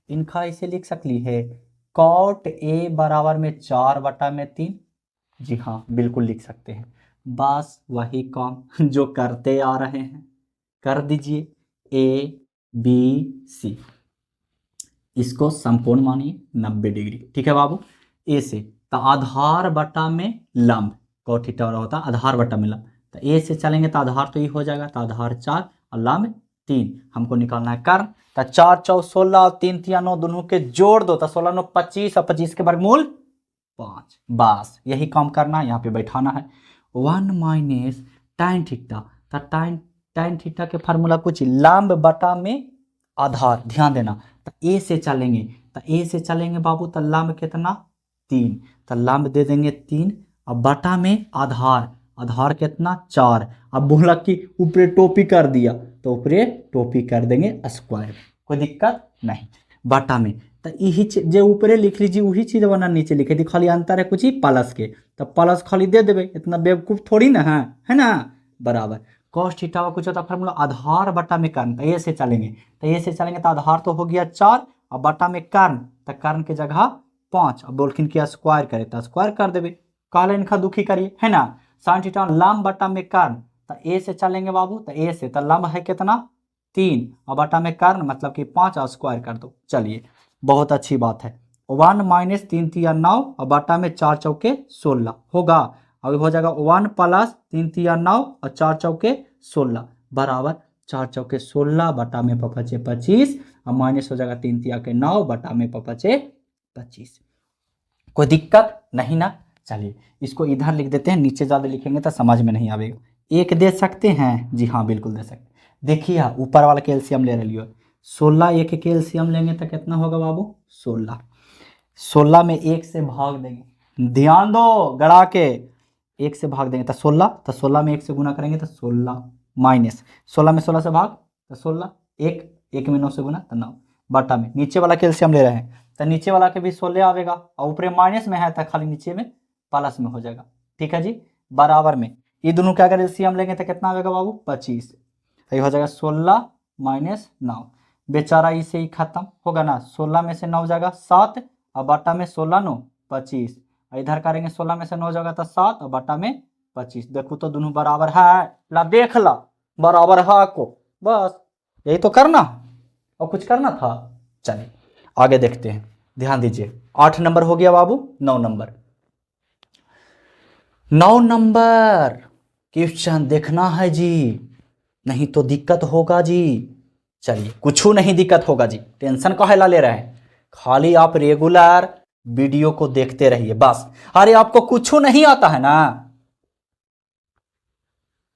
इनका ऐसे लिख सकली है कॉट ए बराबर में 4 बटा में 3, जी हाँ बिल्कुल लिख सकते हैं, बस वही काम जो करते आ रहे हैं कर दीजिए, ए बी सी, इसको समकोण मानिए 90 डिग्री, ठीक है बाबू, ए से तो आधार बटा में लंब, कॉट थीटा होता है आधार बटा में लंब, तो ए से चलेंगे तो आधार तो ये हो जाएगा, तो आधार 4 और लंब 3, हमको निकालना है कर्ण, तो 4 4 16 और 3 3 9 दोनों के जोड़ दो तो 16 9 25 और 25 के वर्गमूल 5, बस यही काम करना है, यहाँ पे बैठाना है 1 माइनस tan थीटा, तो tan थीटा के फार्मूला कुछ लंब बटा में आधार, ध्यान देना, तो ए से चलेंगे, तो ए से चलेंगे बाबू, तो लंब कितना 3, तो लंब दे देंगे 3 और बटा में आधार, आधार कितना 4, अब बोला कि ऊपरे टोपी कर दिया तो ऊपरे टोपी कर देंगे स्क्वायर, कोई दिक्कत नहीं, बटा में, तो यही जो ऊपरे लिख लीजिए वही चीज बना नीचे लिखे थी, खाली अंतर है कुछ ही प्लस के, तो प्लस खाली दे देवे, इतना बेवकूफ थोड़ी ना है ना, बराबर कॉस थीटा का कुछ होता फार्मूला आधार बटा में कर्ण, तो ए से चलेंगे, तो ए से चलेंगे तो आधार तो हो गया 4 और बटा में कर्ण, तो कर्ण के जगह 5, अब बोलखिन कि स्क्वायर करे तो स्क्वायर कर देवे, काले इनका दुखी करिए है ना, साइन थीटा लंब बटा में कर्ण, तो ए से चलेंगे बाबू, तो ए से तो लंब है कितना 3 और बटा में कर्ण मतलब कि 5 और स्क्वायर कर दो, चलिए बहुत अच्छी बात है, 1 माइनस 3 3 9 और बटा में 4 चौके 16 होगा, अब हो जाएगा 1 प्लस 3 3 9 और 4 चौके 16 बराबर 4 चौके 16 बटा में पपचे 25 और माइनस हो जाएगा 3 3 के 9 बटा में पपचे 25, कोई दिक्कत नहीं ना, चलिए इसको इधर लिख देते हैं, नीचे ज़्यादा लिखेंगे तो समझ में नहीं आएगा, एक दे सकते हैं जी हाँ बिल्कुल दे सकते, देखिए ऊपर वाला कैल्शियम ले रही हो, 16 एक कैल्शियम लेंगे तो कितना होगा बाबू 16, 16 में 1 से भाग देंगे, ध्यान दो गड़ा के, 1 से भाग देंगे तो 16, तो 16 में 1 से गुना करेंगे तो 16 माइनस 16 में 16 से भाग तो 16, 1 में 9 से गुना तो 9, बटा में नीचे वाला कैल्शियम ले रहे हैं तो नीचे वाला के भी 16 आवेगा और ऊपर माइनस में है तो खाली नीचे में प्लस में हो जाएगा। ठीक है जी, बराबर में ये दोनों का अगर एलसीएम लेंगे तो कितना आवेगा बाबू 25, तो ये हो जाएगा 16 माइनस 9, बेचारा इसे ही खत्म होगा ना, 16 में से 9 जाएगा 7 और बटा में 16 9 25, इधर करेंगे 16 में से 9 जाएगा तो 7 और बटा में 25, देखो तो दोनों बराबर है, ला देख ला बराबर है को, बस यही तो करना और कुछ करना था। चलिए आगे देखते हैं, ध्यान दीजिए 8 नंबर हो गया बाबू, 9 नंबर, 9 नंबर क्वेश्चन देखना है जी, नहीं तो दिक्कत होगा जी। चलिए कुछ नहीं दिक्कत होगा जी, टेंशन काहे ला ले रहे हैं, खाली आप रेगुलर वीडियो को देखते रहिए बस। अरे आपको कुछ नहीं आता है ना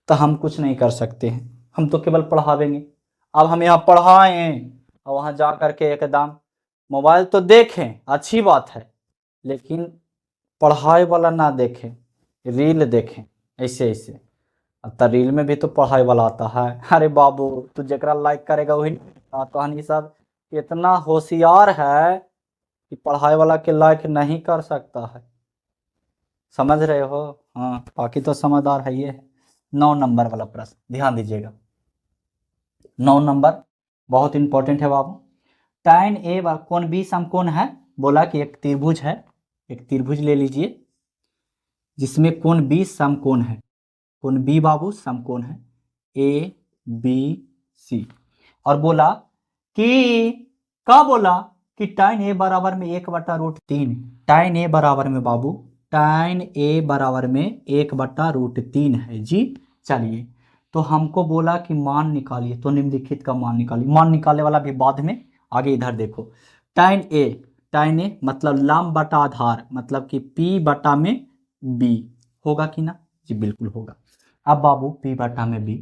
तो हम कुछ नहीं कर सकते हैं, हम तो केवल पढ़ावेंगे। अब हम यहाँ पढ़ाएं और वहाँ जा करके एकदम मोबाइल तो देखें अच्छी बात है, लेकिन पढ़ाई वाला ना देखें, रील देखें ऐसे ऐसे, अब तो रील में भी तो पढ़ाई वाला आता है। अरे बाबू तू जरा लाइक करेगा वही तो हनी सब इतना होशियार है कि पढ़ाई वाला के लाइक नहीं कर सकता है, समझ रहे हो। हाँ बाकी तो समझदार है ये। 9 नंबर वाला प्रश्न ध्यान दीजिएगा, 9 नंबर बहुत इंपॉर्टेंट है बाबू। tan ए कोण बी समकोण है, बोला कि एक त्रिभुज है, एक त्रिभुज ले लीजिए जिसमें कोण बी समकोण है, कोण बी बाबू समकोण है ए बी सी, और बोला कि क्या बोला कि tan ए बराबर में 1/√3, tan ए बराबर में बाबू tan ए बराबर में 1/√3 है जी। चलिए तो हमको बोला कि मान निकालिए, तो निम्नलिखित का मान निकालिए, मान निकालने वाला भी बाद में, आगे इधर देखो tan ए मतलब लंब बटा आधार, मतलब कि p बटा में b होगा कि ना जी, बिल्कुल होगा। अब बाबू p बटा में b,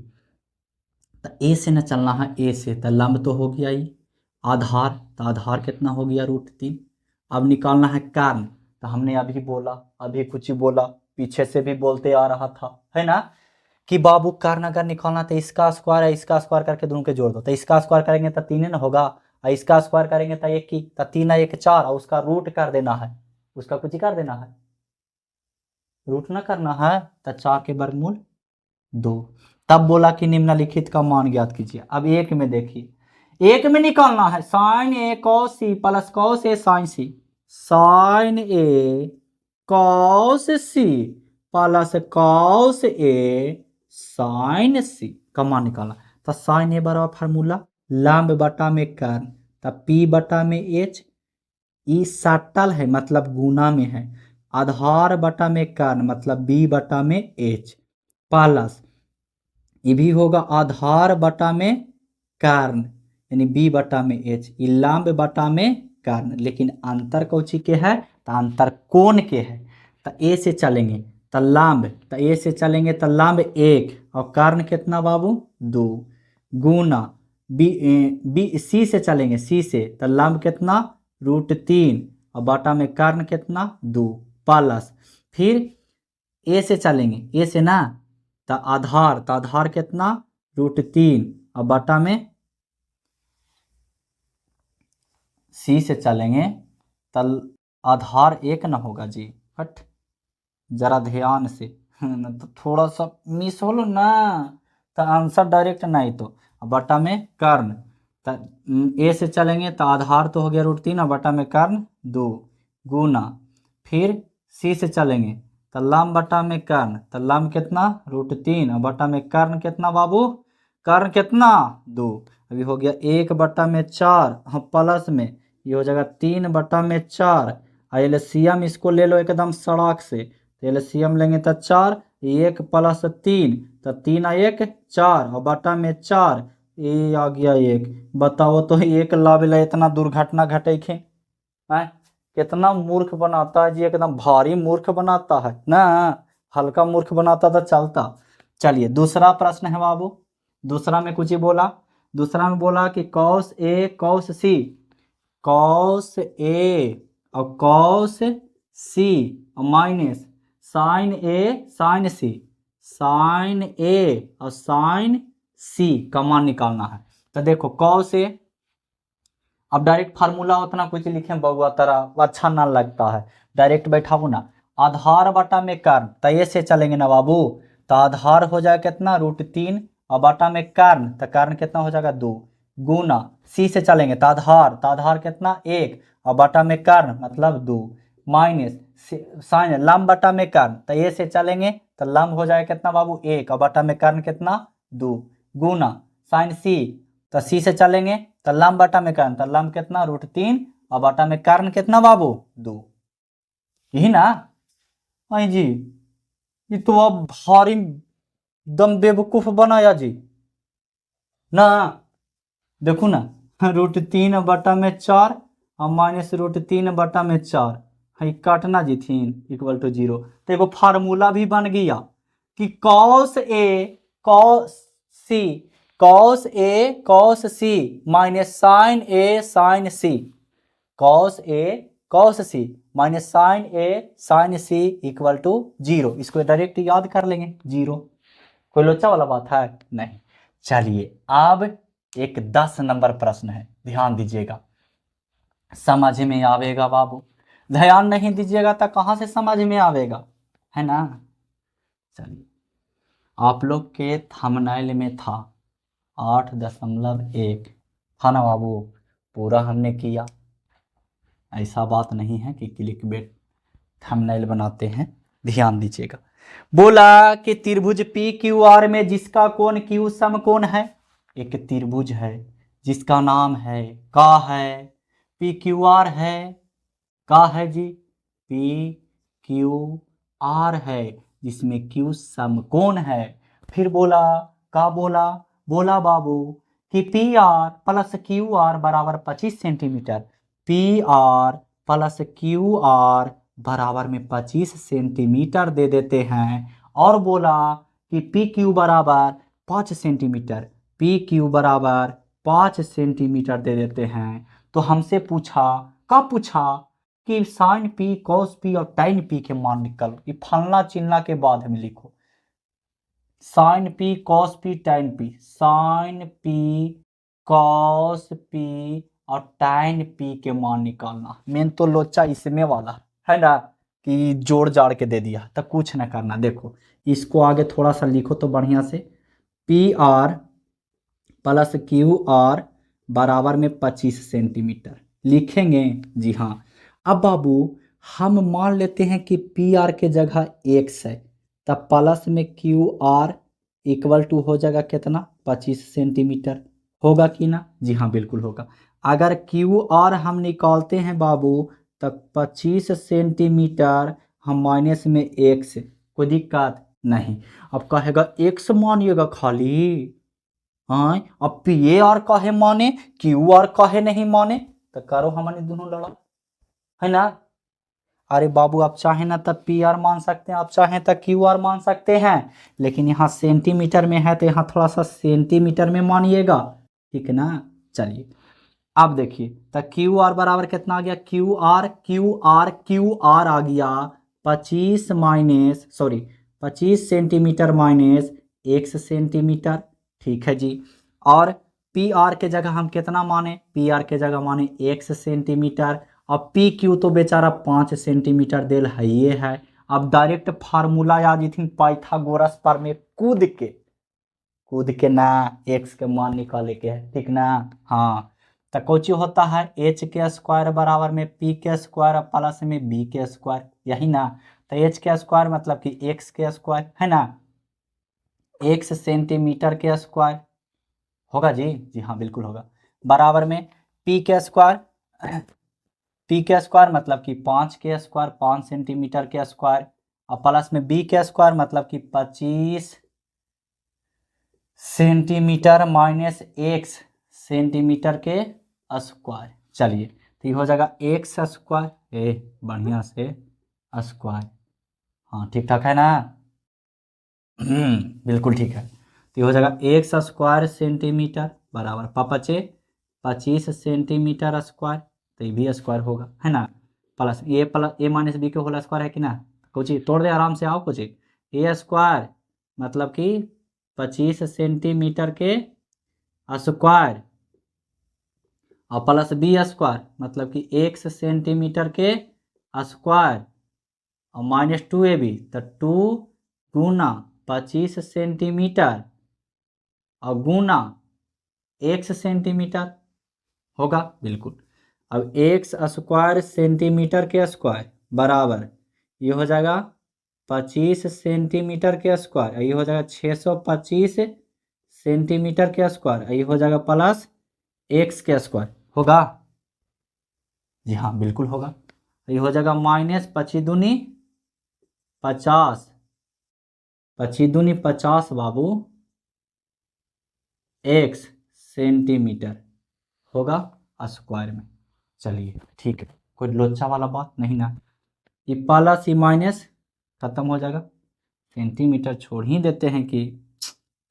तो a से न चलना है, a से तो लंब तो हो गया ही, आधार तो आधार कितना हो गया √3। अब निकालना है कर्ण, तो हमने अभी बोला, अभी कुछ बोला, पीछे से भी बोलते आ रहा था है ना कि बाबू कर्ण अगर निकालना तो इसका स्क्वायर है, इसका स्क्वायर करके दोनों के जोड़ दो, तो इसका स्क्वायर करेंगे तो 3 ना होगा, और इसका स्क्वायर करेंगे तो 1 की, तो 3 1 4, और उसका रूट कर देना है, उसका कुछ ही कर देना है, रूट ना करना है, तो 4 के वर्गमूल 2। तब बोला कि निम्नलिखित का मान ज्ञात कीजिए। अब एक में देखिए, एक में निकालना है sign A cos C plus cos A sine C, sign A cos C plus cos A sine सी का मान निकालना, तो साइन ए बराबर फार्मूला लंब बटा में कर्ण, तो पी बटा में एच, ई सटल है मतलब गुना में है, आधार बटा में कर्ण मतलब बी बटा में एच, प्लस ये भी होगा आधार बटा में कर्ण यानी बी बटा में एच, लंब बटा में कर्ण, लेकिन अंतर कौची के है, तो अंतर कोण के है, तो ए से चलेंगे तो लंब, तो ए से चलेंगे तो लंब 1 और कर्ण कितना बाबू 2, गुना बी सी से चलेंगे, सी से तो लंब कितना √3 और बटा में कर्ण कितना 2, प्लस फिर ए से चलेंगे, ए से ना तो आधार कितना √3 और बटा में सी से चलेंगे तो आधार 1 ना होगा जी, हट जरा ध्यान से तो थोड़ा सा मिस हो लो ना, तो आंसर डायरेक्ट नहीं, तो बटा में कर्ण, तो ए से चलेंगे तो आधार तो हो गया √3 और बटा में कर्ण 2, गुना फिर सी से चलेंगे तो लंब बटा में कर्ण, तो लंब कितना √3 और बटा में कर्ण कितना बाबू, कर्ण कितना 2, अभी हो गया 1 बटा में 4, हाँ प्लस में ये हो जाएगा 3 बटा में 4, और एलसीएम इसको ले लो एकदम सड़ाक से, तो एलसीएम लेंगे तो 4, 1 + 3 तो 3 1 4 और बटा में 4, ये आ गया 1। बताओ तो 1 लावेला इतना दुर्घटना घटे खे, कितना मूर्ख बनाता है जी, एकदम भारी मूर्ख बनाता है ना, हल्का मूर्ख बनाता तो चलता। चलिए दूसरा प्रश्न है बाबू, दूसरा में कुछ ही बोला, दूसरा में बोला कि cos A cos C, cos A और cos C minus sine A sine C, sign ए और साइन सी का मान निकालना है। तो देखो कॉस ए, अब डायरेक्ट फार्मूला उतना कुछ लिखे बउआ तरह अच्छा ना लगता है, डायरेक्ट बैठाबू ना, आधार बटा में कर्ण, तो ये से चलेंगे ना बाबू, तो आधार हो जाएगा कितना √3 और बटा में कर्ण, तो कर्ण कितना हो जाएगा 2, गुना सी से चलेंगे तो आधार कितना 1 और बटा में कर्ण मतलब 2, माइनस साइन लंब बटा में कर्ण, तो ये से चलेंगे तो लंब हो जाएगा कितना बाबू 1 और बटा में कर्ण कितना 2, गुना साइन सी, तो सी से चलेंगे तो लंब बटा में कर्ण, तो लंब कितना √3 और बटा में कर्ण कितना बाबू 2, यही ना। आई जी ये तो अब भारी दम बेवकूफ बनाया जी ना, देखो ना √3 बटा में 4 और माइनस √3 बटा में 4 है, काटना जी 3 इक्वल टू 0, तो एगो फार्मूला भी बन गया कि cos A cos C minus sine A sine C, cos A cos C minus sine A sine C equal to 0, इसको डायरेक्ट याद कर लेंगे 0, कोई लोचा वाला बात है नहीं। चलिए अब एक 10 नंबर प्रश्न है, ध्यान दीजिएगा, समझ में आवेगा बाबू, ध्यान नहीं दीजिएगा तो कहाँ से समझ में आवेगा, है ना। चलिए आप लोग के थंबनेल में था 8.1 था ना बाबू, पूरा हमने किया, ऐसा बात नहीं है कि क्लिक बेट थंबनेल बनाते हैं, ध्यान दीजिएगा। बोला कि त्रिभुज पी क्यू आर में जिसका कोण क्यू समकोण है, एक त्रिभुज है जिसका नाम है का है पी क्यू आर है, का है जी पी क्यू आर है, जिसमें क्यू समकोण है। फिर बोला का बोला बाबू कि P R plus Q R बराबर 25 centimetre, P R plus Q R बराबर में 25 सेंटीमीटर दे देते हैं, और बोला कि पी क्यू बराबर 5 सेंटीमीटर, पी क्यू बराबर 5 सेंटीमीटर दे देते हैं। तो हमसे पूछा कि साइन पी कॉस पी और टाइन पी के मान निकालो, ये फलना चिन्हला के बाद में लिखो, sine P cos P tan P, sine P cos P और टाइन पी के मान निकालना। मेन तो लोचा इसमें वाला है ना कि जोड़ जाड़ के दे दिया, तो कुछ ना करना, देखो इसको आगे थोड़ा सा लिखो तो बढ़िया से, P R plus Q R बराबर में 25 सेंटीमीटर लिखेंगे जी हाँ। अब बाबू हम मान लेते हैं कि पी आर के जगह x है, तब प्लस में क्यू आर इक्वल टू हो जाएगा कितना 25 सेंटीमीटर, होगा कि ना जी हाँ बिल्कुल होगा। अगर क्यू आर हम निकालते हैं बाबू तब 25 सेंटीमीटर हम माइनस में x, कोई दिक्कत नहीं। अब कहेगा x मानिएगा खाली, हाँ अब पी आर काहे माने क्यू आर काहे नहीं माने, तो करो हमने दोनों लड़ा, है ना। अरे बाबू आप चाहें ना तब पी आर मान सकते हैं, आप चाहें तो क्यू आर मान सकते हैं, लेकिन यहाँ सेंटीमीटर में है तो यहाँ थोड़ा सा सेंटीमीटर में मानिएगा, ठीक है ना। चलिए अब देखिए तो क्यू आर बराबर कितना आ गया, क्यू आर आ गया 25 सेंटीमीटर माइनस x सेंटीमीटर, ठीक है जी। और पी आर के जगह हम कितना माने, पी आर के जगह माने x सेंटीमीटर, अब पी क्यू तो बेचारा 5 सेंटीमीटर देल है ये है। अब डायरेक्ट फार्मूला याद थी पाइथागोरस पर में कूद के ना x के मान निकाले के है, ठीक ना। हाँ तो कौची होता है h के स्क्वायर बराबर में p के स्क्वायर प्लस में b के स्क्वायर, यही ना। तो h के स्क्वायर मतलब कि x के स्क्वायर, है ना, x सेंटीमीटर के स्क्वायर होगा जी, जी हाँ बिल्कुल होगा, बराबर में p के स्क्वायर मतलब कि 5 के स्क्वायर 5 सेंटीमीटर के स्क्वायर, और प्लस में b के स्क्वायर मतलब कि 25 सेंटीमीटर माइनस x सेंटीमीटर के स्क्वायर। चलिए तो ये हो जाएगा x स्क्वायर, बढ़िया से स्क्वायर, हाँ ठीक ठाक है ना, बिल्कुल ठीक है। तो ये हो जाएगा x स्क्वायर सेंटीमीटर बराबर 25 सेंटीमीटर स्क्वायर, तो ये भी स्क्वायर होगा, है ना। प्लस ए माइनस बी के होल स्क्वायर है कि ना, कुछ तोड़ दे आराम से, आओ कुछ ए स्क्वायर मतलब कि 25 सेंटीमीटर के स्क्वायर और प्लस बी स्क्वायर मतलब कि x सेंटीमीटर के स्क्वायर और -2ab तो 2 गुना 25 सेंटीमीटर और गुना x सेंटीमीटर होगा बिल्कुल। अब x स्क्वायर सेंटीमीटर के स्क्वायर बराबर ये हो जाएगा 25 सेंटीमीटर के स्क्वायर, ये हो जाएगा 625 सेंटीमीटर के स्क्वायर, ये हो जाएगा प्लस x के स्क्वायर होगा। जी हाँ बिल्कुल होगा। ये हो जाएगा माइनस 25 दूनी 50, 25 दूनी 50 बाबू x सेंटीमीटर होगा स्क्वायर में। चलिए ठीक है, कोई लोचा वाला बात नहीं ना, ये प्लस ये माइनस खत्म हो जाएगा, सेंटीमीटर छोड़ ही देते हैं कि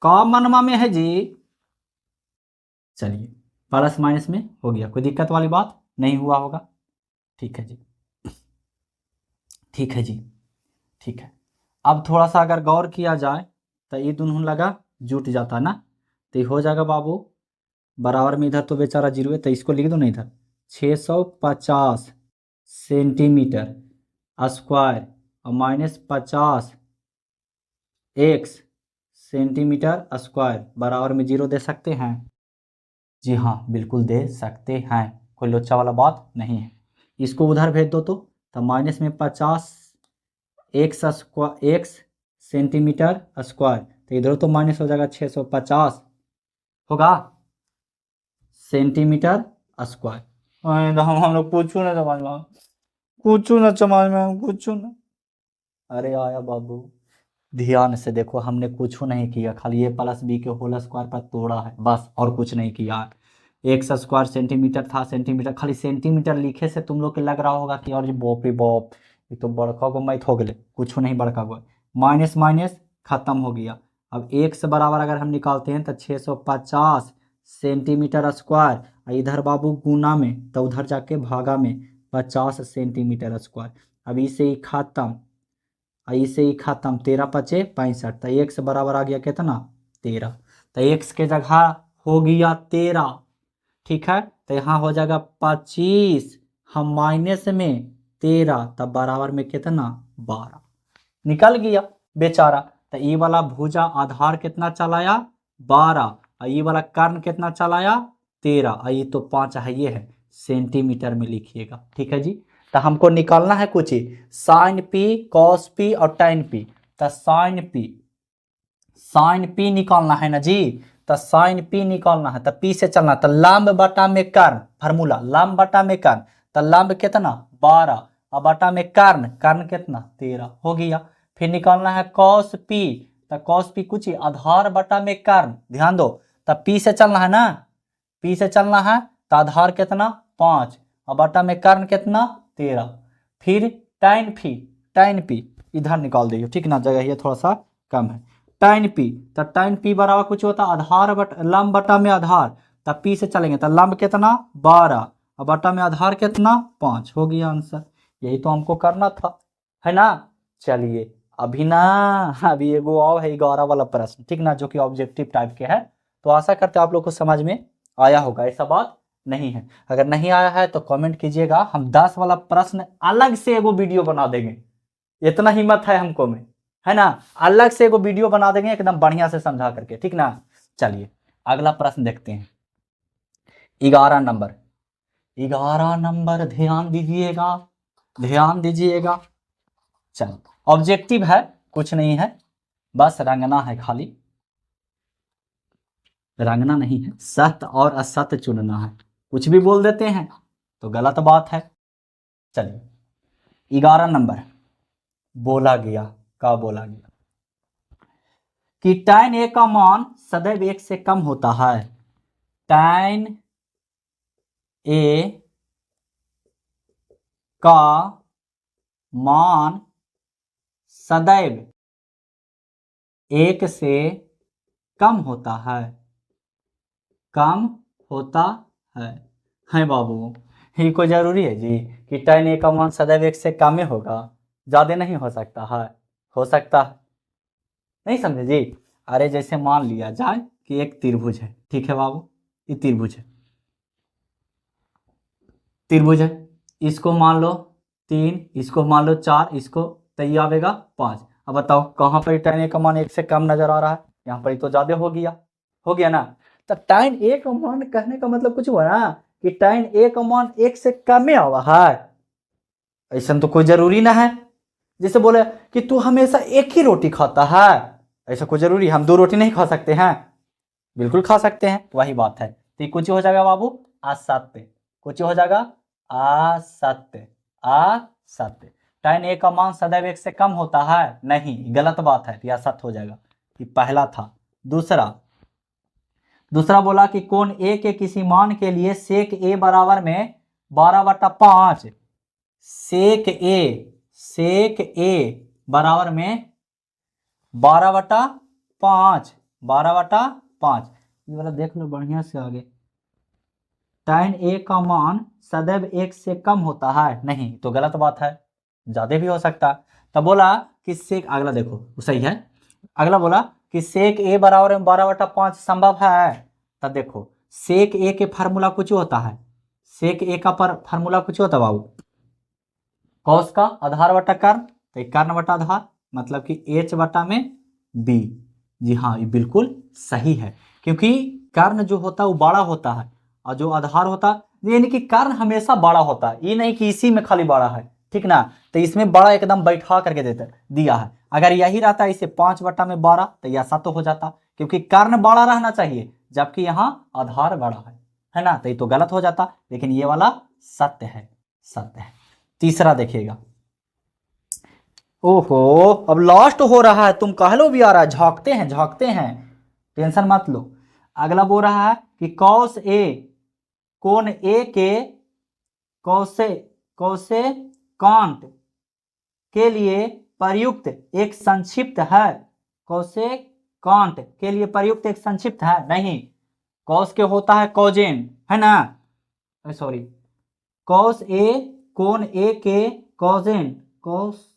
का मनवा में है जी। चलिए प्लस माइनस में हो गया, कोई दिक्कत वाली बात नहीं हुआ होगा। ठीक है जी, ठीक है जी, ठीक है। अब थोड़ा सा अगर गौर किया जाए तो ये दोनों लगा जुट जाता ना, तो ये हो जाएगा बाबू बराबर में, इधर तो बेचारा जीरो है तो इसको लिख दो ना इधर 650 सेंटीमीटर स्क्वायर और -50 x सेंटीमीटर स्क्वायर बराबर में 0 दे सकते हैं। जी हाँ बिल्कुल दे सकते हैं, कोई लोचा वाला बात नहीं है। इसको उधर भेज दो तो माइनस में 50 x सेंटीमीटर स्क्वायर, तो इधर तो माइनस हो जाएगा 650 होगा सेंटीमीटर स्क्वायर। हम लोग पूछू ना समझ में, पूछू ना समझ में, पूछू ना। अरे आया बाबू, ध्यान से देखो, हमने कुछ नहीं किया, खाली ए प्लस बी के होल स्क्वायर पर तोड़ा है बस, और कुछ नहीं किया। एक्स स्क्वायर सेंटीमीटर था, सेंटीमीटर खाली सेंटीमीटर लिखे से तुम लोग के लग रहा होगा कि और जी बाप रे बाप ये तो बड़का गो मैथ हो गए, कुछ नहीं बड़का गो, माइनस माइनस खत्म हो गया। अब एक्स बराबर अगर हम निकालते हैं तो 650 सेंटीमीटर स्क्वायर, इधर बाबू गुना में तो उधर जाके भागा में 50 सेंटीमीटर स्क्वायर। अब इसे ही खत्म, इसे ही खत्म, 13 पचे 65, तो एक्स बराबर आ गया कितना 13, तो एक्स के जगह हो गया 13। ठीक है, तो यहाँ हो जाएगा 25, हम माइनस में 13 तब बराबर में कितना 12 निकल गया बेचारा। तो ये वाला भुजा आधार कितना चलाया 12, और ये वाला कर्ण कितना चलाया 13, और ये तो 5 है, ये है सेंटीमीटर में लिखिएगा। ठीक है जी, तो हमको निकालना है कुछ ही साइन पी कॉस पी और टाइन पी, तो साइन पी निकालना है ना जी, तो साइन पी निकालना है तो पी से चलना, तो लंब बटा में कर्ण, फार्मूला लंब बटा में कर्ण, तो लंब कितना 12 और बटा में कर्ण कितना 13 हो गया। फिर निकालना है कॉस पी, तो कॉस पी कुछ ही आधार बटा में कर्ण, ध्यान दो, तो पी से चलना है ना, पी से चलना है तो आधार कितना 5 और बटा में कर्ण कितना 13। फिर टाइन पी इधर निकाल दीजिए, ठीक ना, जगह ये थोड़ा सा कम है। टाइन पी, तो टाइन पी बराबर कुछ होता आधार लंब बटा में आधार, तो पी से चलेंगे तो लंब कितना 12 और बटा में आधार कितना 5 हो गया आंसर। यही तो हमको करना था, है ना। चलिए अभी ना, अभी एगो और है 11 वाला प्रश्न, ठीक ना, जो कि ऑब्जेक्टिव टाइप के है, तो आशा करते आप लोग को समझ में आया होगा, ऐसा बात नहीं है। अगर नहीं आया है तो कमेंट कीजिएगा, हम 10 वाला प्रश्न अलग से एगो वीडियो बना देंगे, इतना हिम्मत है हमको में, है ना, अलग से एगो वीडियो बना देंगे एकदम बढ़िया से समझा करके, ठीक ना। चलिए अगला प्रश्न देखते हैं, 11 नंबर, 11 नंबर ध्यान दीजिएगा, ध्यान दीजिएगा। चलो ऑब्जेक्टिव है, कुछ नहीं है, बस रंगना है, खाली रंगना नहीं है, सत्य और असत्य चुनना है, कुछ भी बोल देते हैं तो गलत बात है। चलिए 11 नंबर बोला गया, का बोला गया कि tan a का मान सदैव 1 से कम होता है, tan a का मान सदैव 1 से कम होता है, कम होता है बाबू, ये कोई जरूरी है जी कि tan a का मान सदैव 1 से कम ही होगा, ज्यादा नहीं हो सकता है? हो सकता है, नहीं समझे जी? अरे जैसे मान लिया जाए कि एक त्रिभुज है, ठीक है बाबू, ये त्रिभुज है, त्रिभुज है, इसको मान लो 3, इसको मान लो 4, इसको तो ये आवेगा 5। अब बताओ कहाँ पर tan a का मान 1 से कम नजर आ रहा है? यहाँ पर ही तो ज्यादा हो गया ना। तो tan a का मान कहने का मतलब कुछ हुआ ना कि tan a का मान 1 से कम में आवा है, ऐसा तो कोई जरूरी ना है। जैसे बोले कि तू हमेशा एक ही रोटी खाता है, ऐसा कोई जरूरी, हम 2 रोटी नहीं खा सकते हैं? बिल्कुल खा सकते हैं, वही बात है। तो ये कुछ हो जाएगा बाबू असत्य, कुछ हो जाएगा असत्य, असत्य। tan a का मान सदैव 1 से कम होता है? नहीं, गलत बात है, तो यह असत्य हो जाएगा। ये पहला था। दूसरा बोला कि कोण a के किसी मान के लिए सेक a बराबर में 12/5, सेक a बराबर में 12/5, 12/5। ये वाला देख लो बढ़िया से आगे। tan a का मान सदैव 1 से कम होता है? नहीं, तो गलत बात है, ज्यादा भी हो सकता है। तब बोला कि सेक, अगला देखो सही है, अगला बोला कि सेक a बराबर में 12/5 संभव है। तब देखो सेक a के फार्मूला कुछ होता है, सेक a का फार्मूला कुछ होता है बाबू, कॉस का आधार बटा कर्ण, तो कर्ण बटा आधार, मतलब कि h बटा में b। जी हाँ, ये बिल्कुल सही है, क्योंकि कर्ण जो होता है वो बड़ा होता है और जो आधार होता है, यानी कि कर्ण हमेशा बड़ा होता है, ये नहीं कि इसी में खाली बड़ा है, ठीक ना। तो इसमें बड़ा एकदम बैठा करके दिया है। अगर यही रहता इसे 5/12 तो यह 7 हो जाता, क्योंकि कर्ण बड़ा रहना चाहिए जबकि यहाँ आधार बड़ा है ना, तो ये तो गलत हो जाता। लेकिन ये वाला सत्य है, सत्य है। तीसरा देखिएगा। ओहो, अब लास्ट हो रहा है, तुम कह लो भी आ रहा है, झांकते हैं, टेंशन मत लो। अगला बोल रहा है कि कॉस ए, कोण ए के कौसे कांट के लिए प्रयुक्त एक संक्षिप्त है, कौसे कांट के लिए प्रयुक्त एक संक्षिप्त है? नहीं, कॉस के होता है कॉजेन, है ना, सॉरी, कॉस ए, कोण ए के कॉजेन, कॉस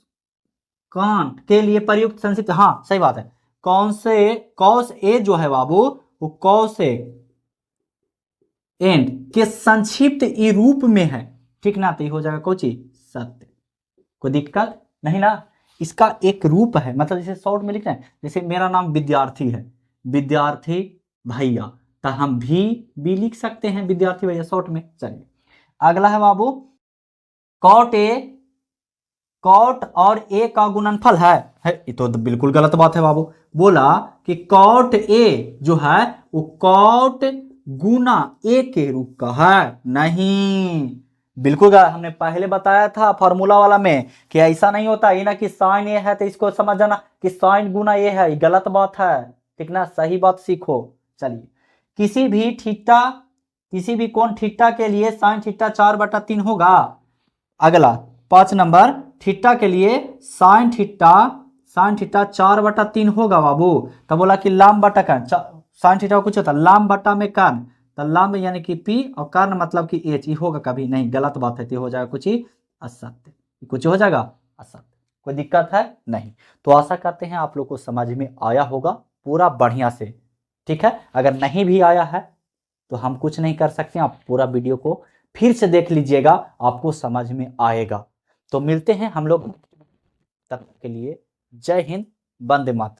कांट के लिए प्रयुक्त संक्षिप्त, हाँ सही बात है। कॉस ए जो है बाबू वो कॉस एंड के संक्षिप्त ई रूप में है, ठीक ना, तो ये हो जाएगा कोची सत्य, कोई दिक्कत नहीं ना। इसका एक रूप है, मतलब जैसे शॉर्ट में लिखते हैं, जैसे मेरा नाम विद्यार्थी है, विद्यार्थी भैया, तो हम भी लिख सकते हैं विद्यार्थी भैया शॉर्ट में। चलिए अगला है बाबू, कॉट और ए का गुणनफल है। ये तो बिल्कुल गलत बात है बाबू। बोला कि कॉट ए जो है वो कॉट गुना ए के रूप का है, नहीं, बिल्कुल गलत। हमने पहले बताया था फॉर्मूला वाला में कि ऐसा नहीं होता, ये ना कि साइन ए है तो इसको समझ जाना कि साइन गुना ए है, ये गलत बात है, ठीक ना, सही बात सीखो। चलिए, किसी भी कोण थीटा के लिए साइन थीटा 4/3 होगा। अगला 5 नंबर, थीटा के लिए साइन थीटा 4/3 होगा बाबू। तब बोला कि लाम बटा कर्ण, साइन थीटा कुछ होता है लाम बटा में कर्ण, तो लाम यानी कि पी और कर्ण मतलब कि एच, होगा कभी नहीं, गलत बात है, तो हो जाएगा कुछ ही असत्य, कुछ हो जाएगा असत्य। कोई दिक्कत है नहीं? तो आशा करते हैं आप लोग को समझ में आया होगा पूरा बढ़िया से, ठीक है। अगर नहीं भी आया है तो हम कुछ नहीं कर सकते, आप पूरा वीडियो को फिर से देख लीजिएगा, आपको समझ में आएगा। तो मिलते हैं हम लोग, तब तक के लिए जय हिंद, वंदे मातरम।